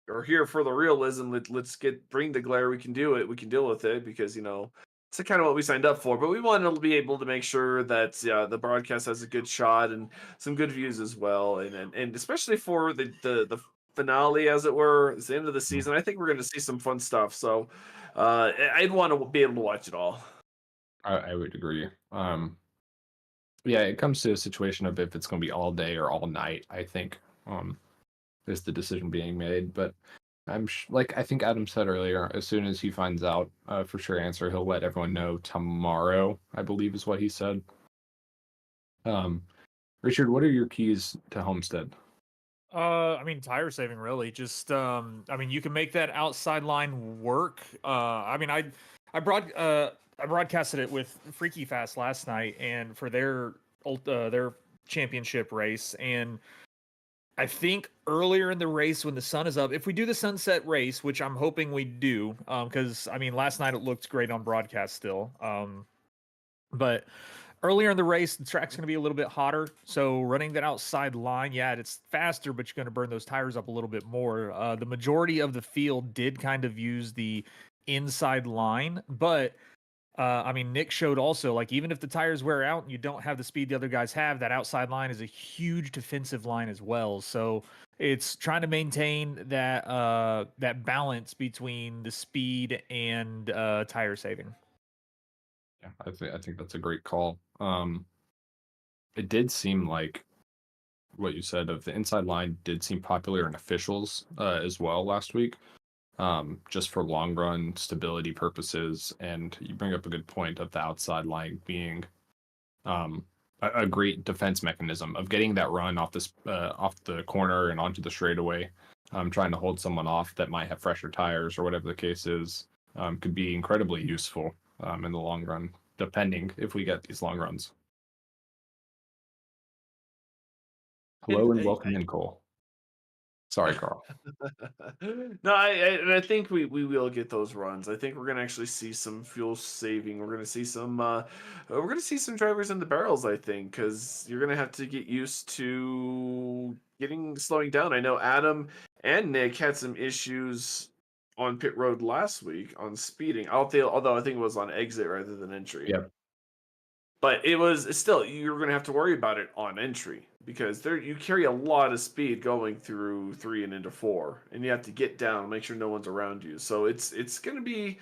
S2: are here for the realism. Let's bring the glare. We can do it. We can deal with it because it's kind of what we signed up for. But we want to be able to make sure that the broadcast has a good shot and some good views as well, and especially for the finale, as it were, it's the end of the season. I think we're going to see some fun stuff. So I'd want to be able to watch it all.
S1: I would agree. Yeah, it comes to a situation of if it's going to be all day or all night, I think, is the decision being made. But I think Adam said earlier, as soon as he finds out for sure answer, he'll let everyone know tomorrow, I believe is what he said. Richard, what are your keys to Homestead?
S4: I mean, tire saving, really. Just, I mean, you can make that outside line work. I mean, I broadcasted it with Freaky Fast last night, and for their championship race, and I think earlier in the race when the sun is up, if we do the sunset race, which I'm hoping we do, because I mean, last night it looked great on broadcast still, but earlier in the race, the track's going to be a little bit hotter. So running that outside line, yeah, it's faster, but you're going to burn those tires up a little bit more. The majority of the field did kind of use the inside line, but I mean, Nick showed also, like, even if the tires wear out and you don't have the speed the other guys have, that outside line is a huge defensive line as well. So it's trying to maintain that balance between the speed and tire saving.
S1: Yeah, I think that's a great call. It did seem like what you said of the inside line did seem popular in officials as well last week, just for long run stability purposes. And you bring up a good point of the outside line being a great defense mechanism of getting that run off the corner and onto the straightaway. Trying to hold someone off that might have fresher tires or whatever the case is could be incredibly useful in the long run, depending if we get these long runs. Hello and welcome in, Cole. Sorry, Carl.
S2: No, I think we will get those runs. I think we're gonna actually see some fuel saving. We're gonna see some drivers in the barrels. I think because you're gonna have to get used to slowing down. I know Adam and Nick had some issues on pit road last week on speeding. Although I think it was on exit rather than entry.
S1: Yep.
S2: But it's still, you're going to have to worry about it on entry because you carry a lot of speed going through 3 and into 4, and you have to get down, make sure no one's around you. So it's going to be,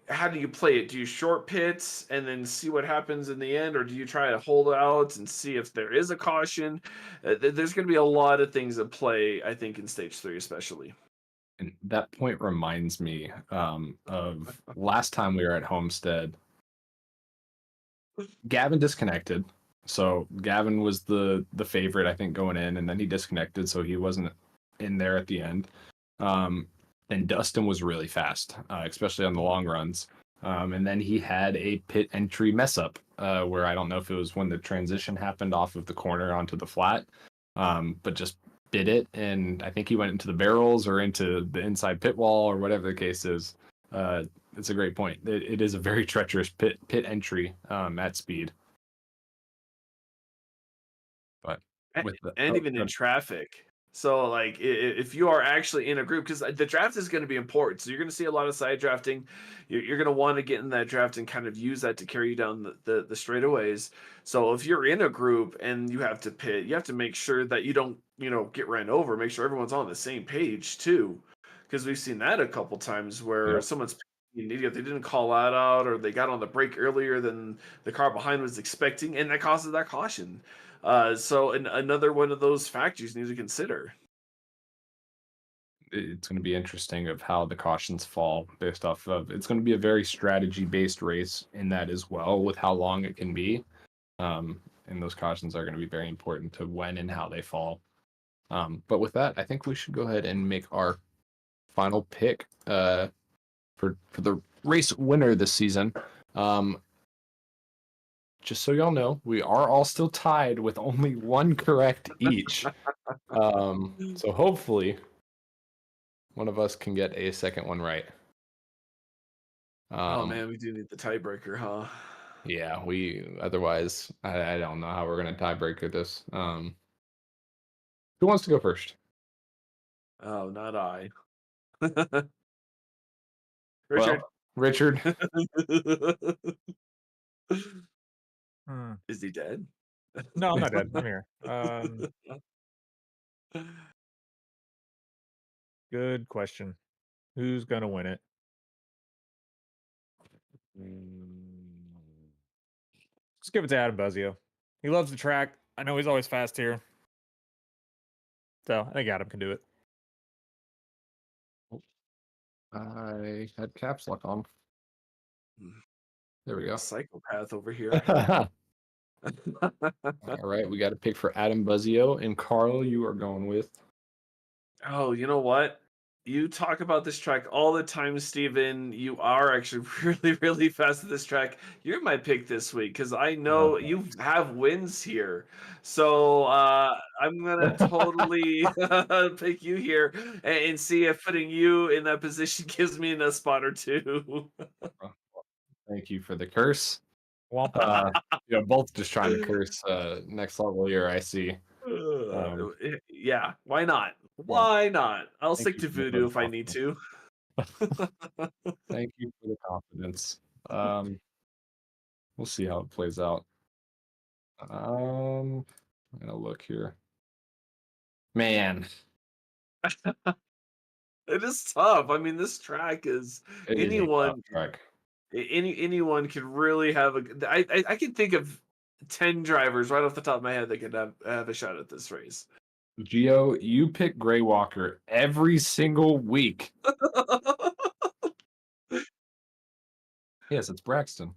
S2: how do you play it? Do you short pits and then see what happens in the end, or do you try to hold out and see if there is a caution? There's going to be a lot of things at play, I think, in stage 3 especially.
S1: And that point reminds me of last time we were at Homestead. Gavin disconnected. So Gavin was the favorite, I think, going in, and then he disconnected, so he wasn't in there at the end. And Dustin was really fast, especially on the long runs. And then he had a pit entry mess up where I don't know if it was when the transition happened off of the corner onto the flat, but just bit it. And I think he went into the barrels or into the inside pit wall or whatever the case is. It's a great point. It is a very treacherous pit entry at speed. But
S2: Even in traffic, So, like, if you are actually in a group, because the draft is going to be important, so you're going to see a lot of side drafting. You're going to want to get in that draft and kind of use that to carry you down the straightaways. So, if you're in a group and you have to pit, you have to make sure that you don't, get ran over. Make sure everyone's on the same page too, because we've seen that a couple times where
S1: Yep.
S2: someone's an idiot. They didn't call that out, or they got on the brake earlier than the car behind was expecting, and that causes that caution. So another one of those factors you need to consider.
S1: It's going to be interesting of how the cautions fall based off of. It's going to be a very strategy based race in that as well, with how long it can be. And those cautions are going to be very important to when and how they fall. But with that, I think we should go ahead and make our final pick for the race winner this season. Just so y'all know, we are all still tied with only one correct each. So hopefully one of us can get a second one right.
S2: Oh man, we do need the tiebreaker, huh?
S1: Yeah, otherwise I don't know how we're gonna tiebreaker this. Who wants to go first?
S2: Oh, not I.
S1: Well,
S2: Richard.
S1: Richard.
S2: Is he dead?
S4: No, I'm not dead. I'm here. Good question. Who's gonna win it? Let's give it to Adam Buzzio. He loves the track. I know he's always fast here. So I think Adam can do it.
S1: I had caps lock on. There we go.
S2: Psychopath over here.
S1: All right, we got to pick for Adam Buzzio, and Carl, you are going with.
S2: Oh, you know what? You talk about this track all the time, Steven. You are actually really, really fast at this track. You're my pick this week because I know you have wins here. So I'm going to totally pick you here and see if putting you in that position gives me a spot or two.
S1: Thank you for the curse.
S4: Wampa.
S1: Both just trying to curse next level here, I see.
S2: Yeah, why not? Why not? I'll stick to voodoo if I need to.
S1: Thank you for the confidence. We'll see how it plays out. I'm gonna look here. Man,
S2: it is tough. I mean, this track is
S1: it is a
S2: anyone.
S1: tough track.
S2: Anyone could really have a. I can think of 10 drivers right off the top of my head that could have a shot at this race.
S1: Gio, you pick Gray Walker every single week. Yes, it's Braxton.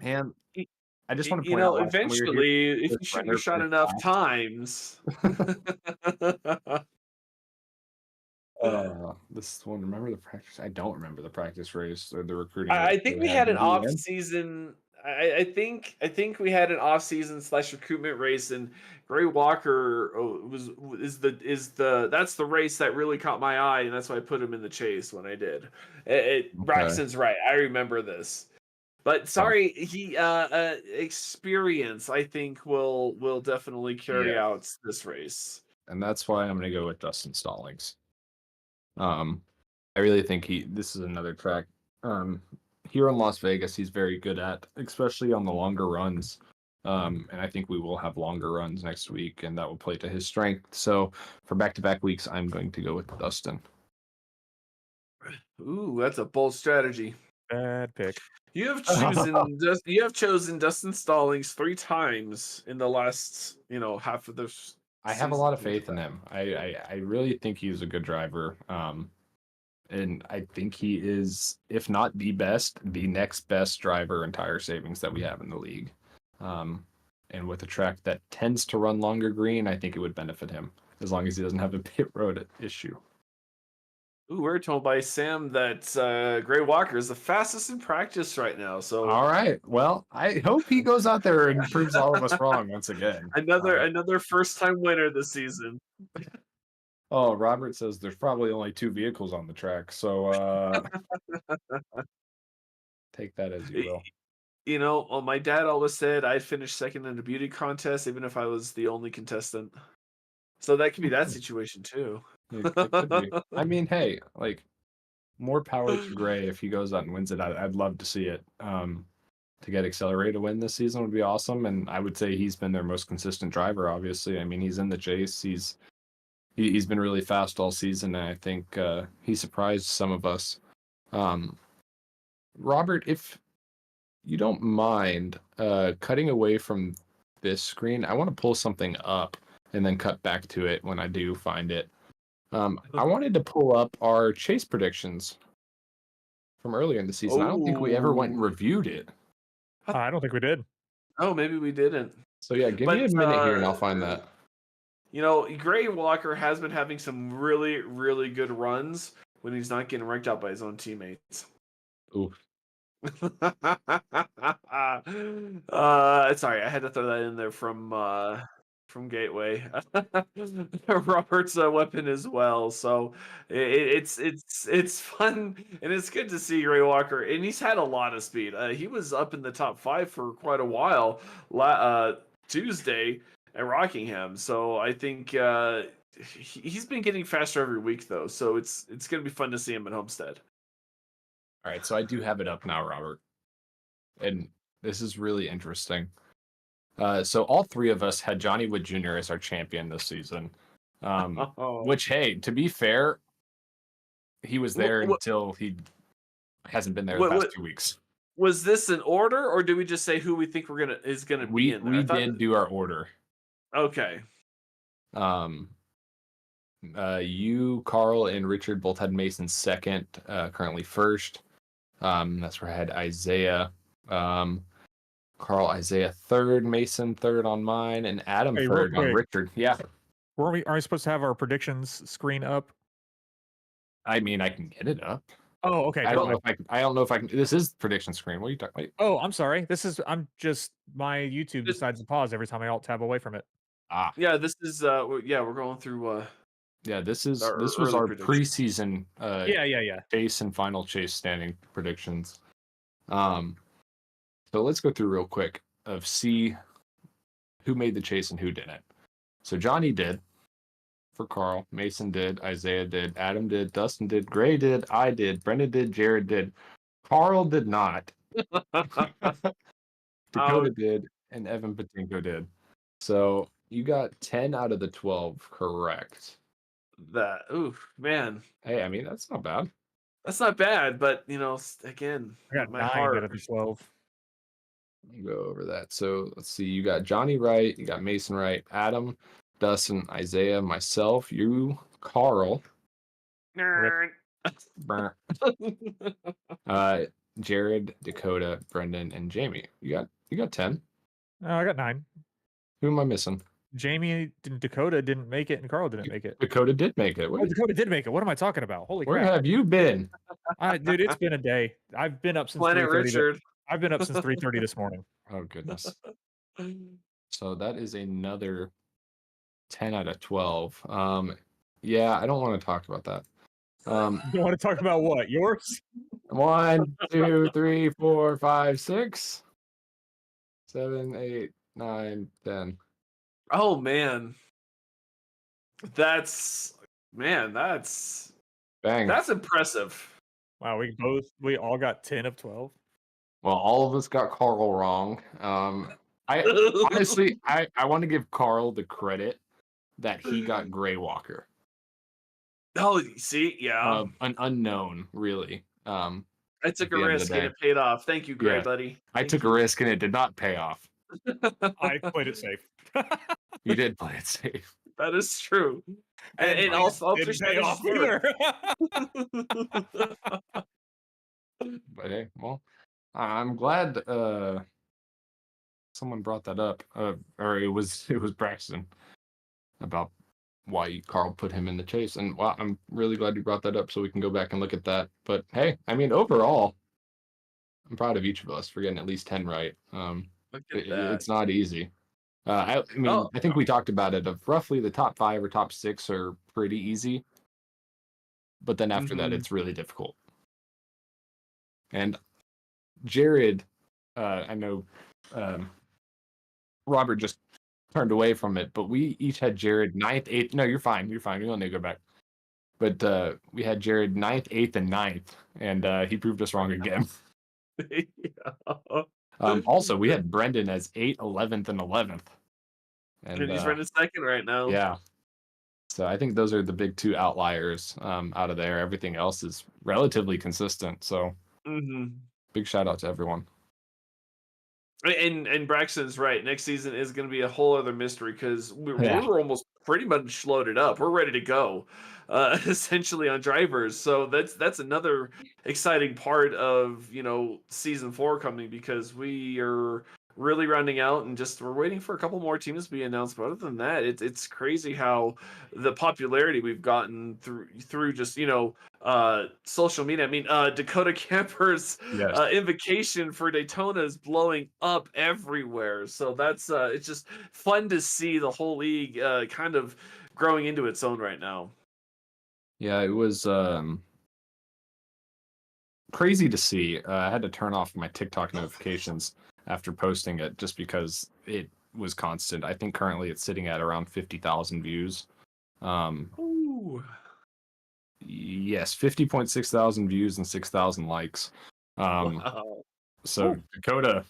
S1: And I just want to point out,
S2: eventually, if you shoot your shot enough times.
S1: This one, remember the practice? I don't remember the practice race or the recruiting.
S2: I think we had an off season. I think we had an off season / recruitment race, and Gray Walker is the race that really caught my eye, and that's why I put him in the chase when I did. Braxton's right. I remember this. But sorry, he experience I think will definitely carry out this race.
S1: And that's why I'm gonna go with Dustin Stallings. I really think this is another track. Here in Las Vegas, he's very good at, especially on the longer runs. And I think we will have longer runs next week, and that will play to his strength. So for back-to-back weeks, I'm going to go with Dustin.
S2: Ooh, that's a bold strategy.
S4: Bad pick.
S2: You have chosen Dustin Stallings 3 times in the last, half of this.
S1: I have a lot of faith in him. I really think he's a good driver. And I think he is, if not the best, the next best driver in tire savings that we have in the league. And with a track that tends to run longer green, I think it would benefit him as long as he doesn't have a pit road issue.
S2: Ooh, we're told by Sam that Gray Walker is the fastest in practice right now. So
S1: all right, well, I hope he goes out there and proves all of us wrong once again.
S2: Another first-time winner this season.
S1: Oh, Robert says there's probably only 2 vehicles on the track, so Take that as you will.
S2: You know, well, my dad always said I'd finish second in a beauty contest, even if I was the only contestant. So that could be that situation too.
S1: It could be. I mean, hey, like more power to Gray if he goes out and wins it. I'd love to see it. To get Accelerate to win this season would be awesome, and I would say he's been their most consistent driver. Obviously, I mean he's in the chase. He's been really fast all season, and I think he surprised some of us. Robert, if you don't mind cutting away from this screen, I want to pull something up and then cut back to it when I do find it. I wanted to pull up our chase predictions from earlier in the season. I don't think we ever went and reviewed it.
S4: I don't think we did.
S2: Oh, maybe we didn't.
S1: So yeah, give me a minute here and I'll find that.
S2: You know, Gray Walker has been having some really, really good runs when he's not getting ranked out by his own teammates.
S1: Oof.
S2: Sorry, I had to throw that in there from Gateway. Robert's weapon as well, so it's fun and it's good to see Gray Walker, and he's had a lot of speed. He was up in the top 5 for quite a while Tuesday at Rockingham, so I think he's been getting faster every week though, so it's going to be fun to see him at Homestead.
S1: All right, so I do have it up now, Robert, and this is really interesting. So all three of us had Johnny Wood Jr. as our champion this season. Which, hey, to be fair, he was there until he hasn't been there the past 2 weeks.
S2: Was this an order, or did we just say who we think is gonna be in there?
S1: We did do our order.
S2: Okay.
S1: You, Carl, and Richard both had Mason second, currently first. That's where I had Isaiah. Carl, Isaiah third, Mason third on mine, and Adam third on Richard. Yeah.
S4: Aren't we supposed to have our predictions screen up?
S1: I mean, I can get it up.
S4: Oh, okay.
S1: I don't know if I can. This is prediction screen. What are you talking about?
S4: Oh, I'm sorry. I'm just my YouTube decides to pause every time I alt tab away from it.
S2: Yeah, this is we're going through
S1: yeah, this was our preseason chase and final chase standing predictions. So let's go through real quick of see who made the chase and who didn't. So Johnny did for Carl, Mason did, Isaiah did, Adam did, Dustin did, Gray did, I did, Brendan did, Jared did, Carl did not. Dakota did, and Evan Patinko did. So you got 10 out of the 12 correct.
S2: Man.
S1: Hey, I mean, that's not bad.
S2: That's not bad, but you know, again,
S4: I got 9 out of the 12.
S1: Go over that. So let's see. You got Johnny right. You got Mason right. Adam, Dustin, Isaiah, myself, you, Carl, Jared, Dakota, Brendan, and Jamie. You got 10.
S4: Oh, I got 9.
S1: Who am I missing?
S4: Jamie and Dakota didn't make it, and Carl didn't make it.
S1: Dakota did make it.
S4: Dakota did make it. What am I talking about? Holy
S1: Where
S4: crap!
S1: have you been?
S4: Dude, it's been a day. I've been up since
S2: Planet
S4: 3:30.
S2: Richard.
S4: I've been up since 3:30 this morning.
S1: Oh goodness. So that is another 10 out of 12. Yeah, I don't want to talk about that.
S4: You want to talk about what? Yours?
S1: 1, 2, 3, 4, 5, 6, 7, 8, 9, 10.
S2: Oh man. That's
S1: bang.
S2: That's impressive.
S4: Wow, we all got 10 of 12.
S1: Well, all of us got Carl wrong. I honestly I want to give Carl the credit that he got Gray Walker.
S2: Oh, see, yeah.
S1: An unknown, really.
S2: I took a risk and it paid off. Thank you, Gray, buddy.
S1: I took a risk and it did not pay off.
S4: I played it safe.
S1: You did play it safe.
S2: That is true. And also
S4: didn't pay off either.
S1: But hey, well, I'm glad someone brought that up, or it was Braxton, about why Carl put him in the chase, and wow, I'm really glad you brought that up so we can go back and look at that. But hey, I mean, overall, I'm proud of each of us for getting at least 10 right. It's not easy. I think we talked about it. Of roughly the top 5 or top 6 are pretty easy, but then after that, it's really difficult. And Jared, I know Robert just turned away from it, but we each had Jared ninth, eighth. No, you're fine. You're fine. We don't need to go back. But we had Jared ninth, eighth, and ninth, and he proved us wrong again.
S2: Yeah.
S1: Also, we had Brendan as 8th, 11th, and 11th.
S2: And he's running second right now.
S1: Yeah. So I think those are the big two outliers out of there. Everything else is relatively consistent. So big shout out to everyone.
S2: And Braxton's right. Next season is going to be a whole other mystery because we're almost pretty much loaded up. We're ready to go, essentially on drivers. So that's another exciting part of season 4 coming because we are really rounding out and we're waiting for a couple more teams to be announced. But other than that, it's crazy how the popularity we've gotten through just social media. I mean, Dakota Camper's invocation for Daytona is blowing up everywhere. So that's it's just fun to see the whole league kind of growing into its own right now.
S1: Yeah, it was crazy to see. I had to turn off my TikTok notifications after posting it just because it was constant. I think currently it's sitting at around 50,000 views.
S2: Ooh.
S1: Yes, 50.6 thousand views and 6,000 likes.
S2: Wow.
S1: So Dakota,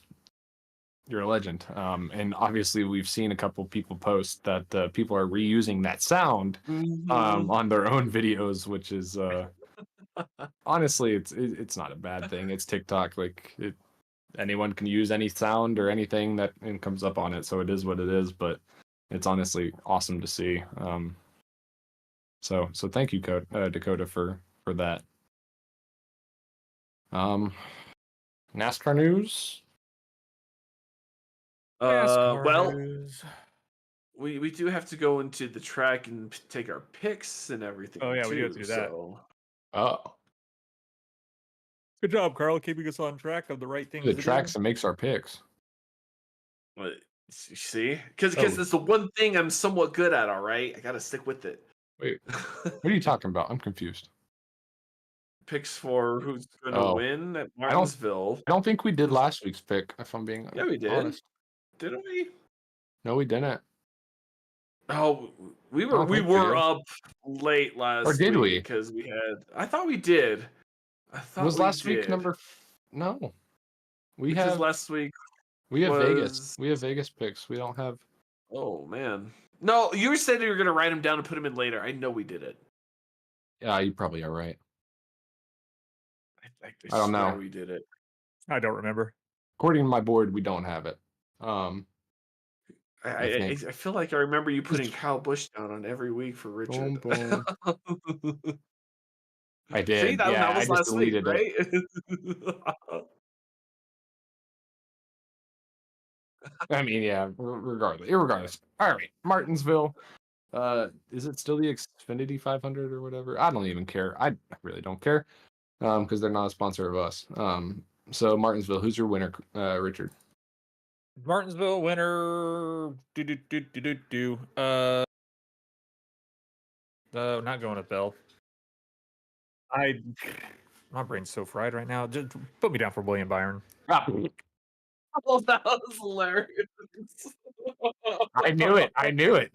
S1: you're a legend. And obviously we've seen a couple people post that people are reusing that sound on their own videos, which is honestly it's not a bad thing. It's TikTok. Like anyone can use any sound or anything that comes up on it, so it is what it is. But it's honestly awesome to see. So thank you, Dakota, for that. NASCAR news.
S2: Well,
S3: news.
S2: we do have to go into the track and take our picks and everything.
S3: Oh, yeah, we do have to do that.
S2: So.
S1: Oh,
S3: Good job, Carl, keeping us on track of the right things.
S1: the tracks that makes our picks.
S2: What, see, because it's the one thing I'm somewhat good at. All right, I gotta stick with it.
S1: Wait, what are you talking about? I'm confused.
S2: Picks for who's gonna win at Martinsville.
S1: I don't think we did last week's pick. If I'm being
S2: we did.
S1: honest.
S2: Didn't we?
S1: No, we didn't.
S2: Oh, we were up late last week.
S1: Or did we?
S2: Because we had. I thought we did. I thought
S1: was last week number? No, we have
S2: last week.
S1: We have Vegas. We have Vegas picks. We don't have.
S2: Oh man, no! You said you were gonna write them down and put them in later. I know we did it.
S1: Yeah, you probably are right.
S2: I
S1: don't know.
S2: We did it.
S3: I don't remember.
S1: According to my board, we don't have it.
S2: I feel like I remember you putting Kyle Busch down on every week for Richard.
S1: Boom, boom. I did.
S2: See, that was last week, right?
S1: I mean, yeah. Irregardless. All right, Martinsville. Is it still the Xfinity 500 or whatever? I don't even care. I really don't care, because they're not a sponsor of us. So Martinsville, who's your winner, Richard?
S3: Martinsville winner. Not going with Bell. My brain's so fried right now. Just put me down for William Byron.
S2: Oh, that was hilarious.
S1: I knew it.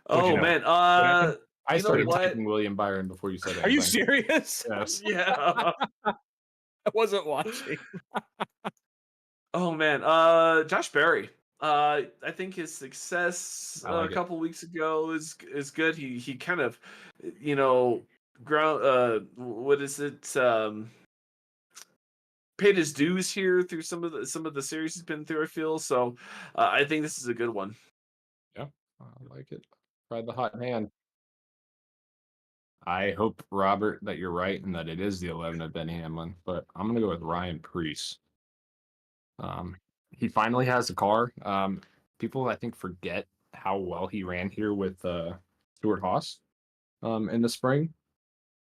S2: Oh man,
S1: I started typing William Byron before you said it.
S3: Are you serious?
S1: Yes.
S2: Yeah.
S3: I wasn't watching.
S2: Oh man, Josh Berry. I think his success a couple weeks ago is good. He kind of, what is it? Paid his dues here through some of the series he's been through. I feel so. I think this is a good one.
S1: Yeah, I like it. Tried the hot hand. I hope, Robert, that you're right and that it is the 11 of Ben Hamlin, but I'm gonna go with Ryan Preece. He finally has a car. People I think forget how well he ran here with Stuart Haas in the spring,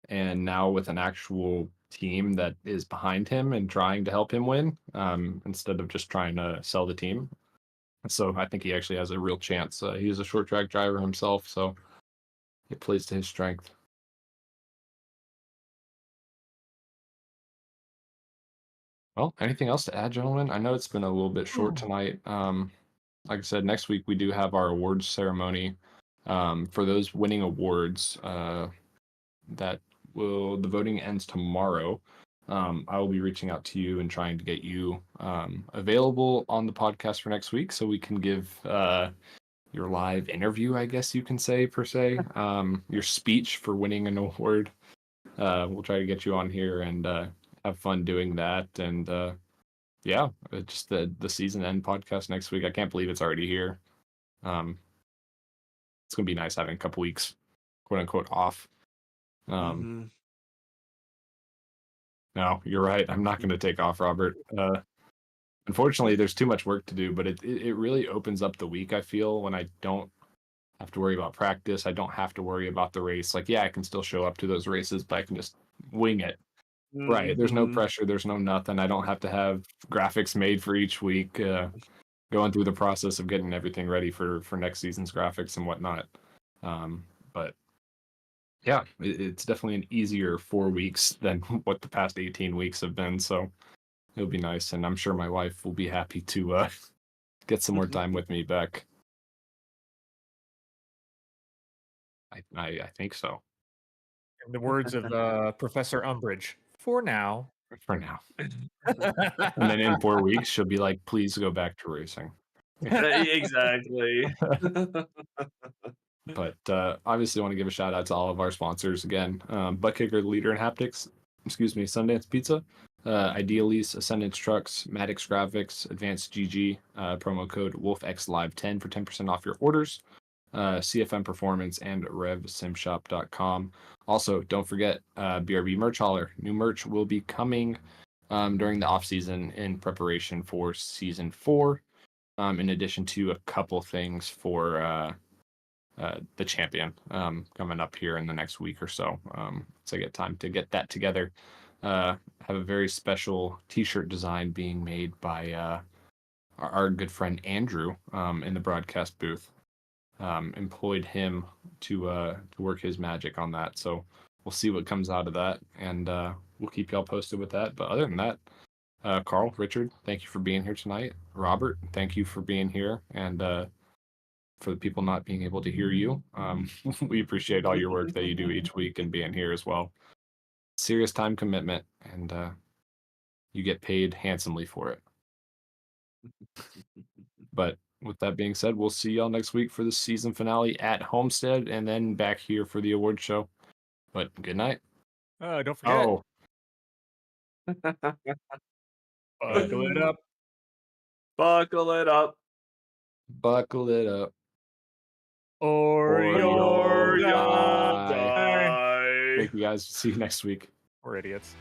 S1: and now with an actual team that is behind him and trying to help him win, instead of just trying to sell the team. So I think he actually has a real chance. He's a short track driver himself, so it plays to his strength. Well, anything else to add, gentlemen? I know it's been a little bit short
S2: Hmm.
S1: tonight. Like I said, next week we do have our awards ceremony. For those winning awards, that the voting ends tomorrow. I will be reaching out to you and trying to get you available on the podcast for next week so we can give your live interview, I guess you can say, per se, your speech for winning an award. We'll try to get you on here and have fun doing that. And yeah, just the season end podcast next week. I can't believe it's already here. Um, it's gonna be nice having a couple weeks, quote unquote, off.
S2: Mhm.
S1: No, you're right. I'm not gonna take off, Robert. Unfortunately, there's too much work to do, but it really opens up the week. I feel when I don't have to worry about practice. I don't have to worry about the race. Like, yeah, I can still show up to those races, but I can just wing it. Right. There's no
S2: Mhm.
S1: pressure. There's no nothing. I don't have to have graphics made for each week. Going through the process of getting everything ready for next season's graphics and whatnot. But yeah, it's definitely an easier 4 weeks than what the past 18 weeks have been. So it'll be nice, and I'm sure my wife will be happy to get some more time with me back. I think so
S4: In the words of Professor Umbridge, for now.
S1: for now. And then in 4 weeks, she'll be like, "Please go back to racing."
S2: Exactly.
S1: But obviously, want to give a shout out to all of our sponsors again. Butt Kicker, the leader in haptics. Excuse me, Sundance Pizza, Idealise, Ascendance Trucks, Maddox Graphics, Advanced GG. Promo code WolfXLive10 for 10% off your orders. CFM Performance and RevSimShop.com. Also, don't forget BRB Merch Hauler. New merch will be coming during the off season in preparation for season 4. In addition to a couple things for the champion coming up here in the next week or so. So I get time to get that together. Have a very special T-shirt design being made by our good friend Andrew in the broadcast booth. Employed him to work his magic on that. So we'll see what comes out of that, and we'll keep y'all posted with that. But other than that, Carl, Richard, thank you for being here tonight. Robert, thank you for being here, and for the people not being able to hear you, we appreciate all your work that you do each week and being here as well. Serious time commitment, and you get paid handsomely for it. But with that being said, we'll see y'all next week for the season finale at Homestead, and then back here for the award show. But good night.
S4: Don't forget,
S1: Oh,
S4: buckle it up.
S2: Buckle it up.
S1: buckle it up.
S4: Or
S1: Or
S4: you'll
S1: you'll
S4: die.
S1: die.
S2: die.
S1: Thank you guys. See you next week.
S4: We're idiots.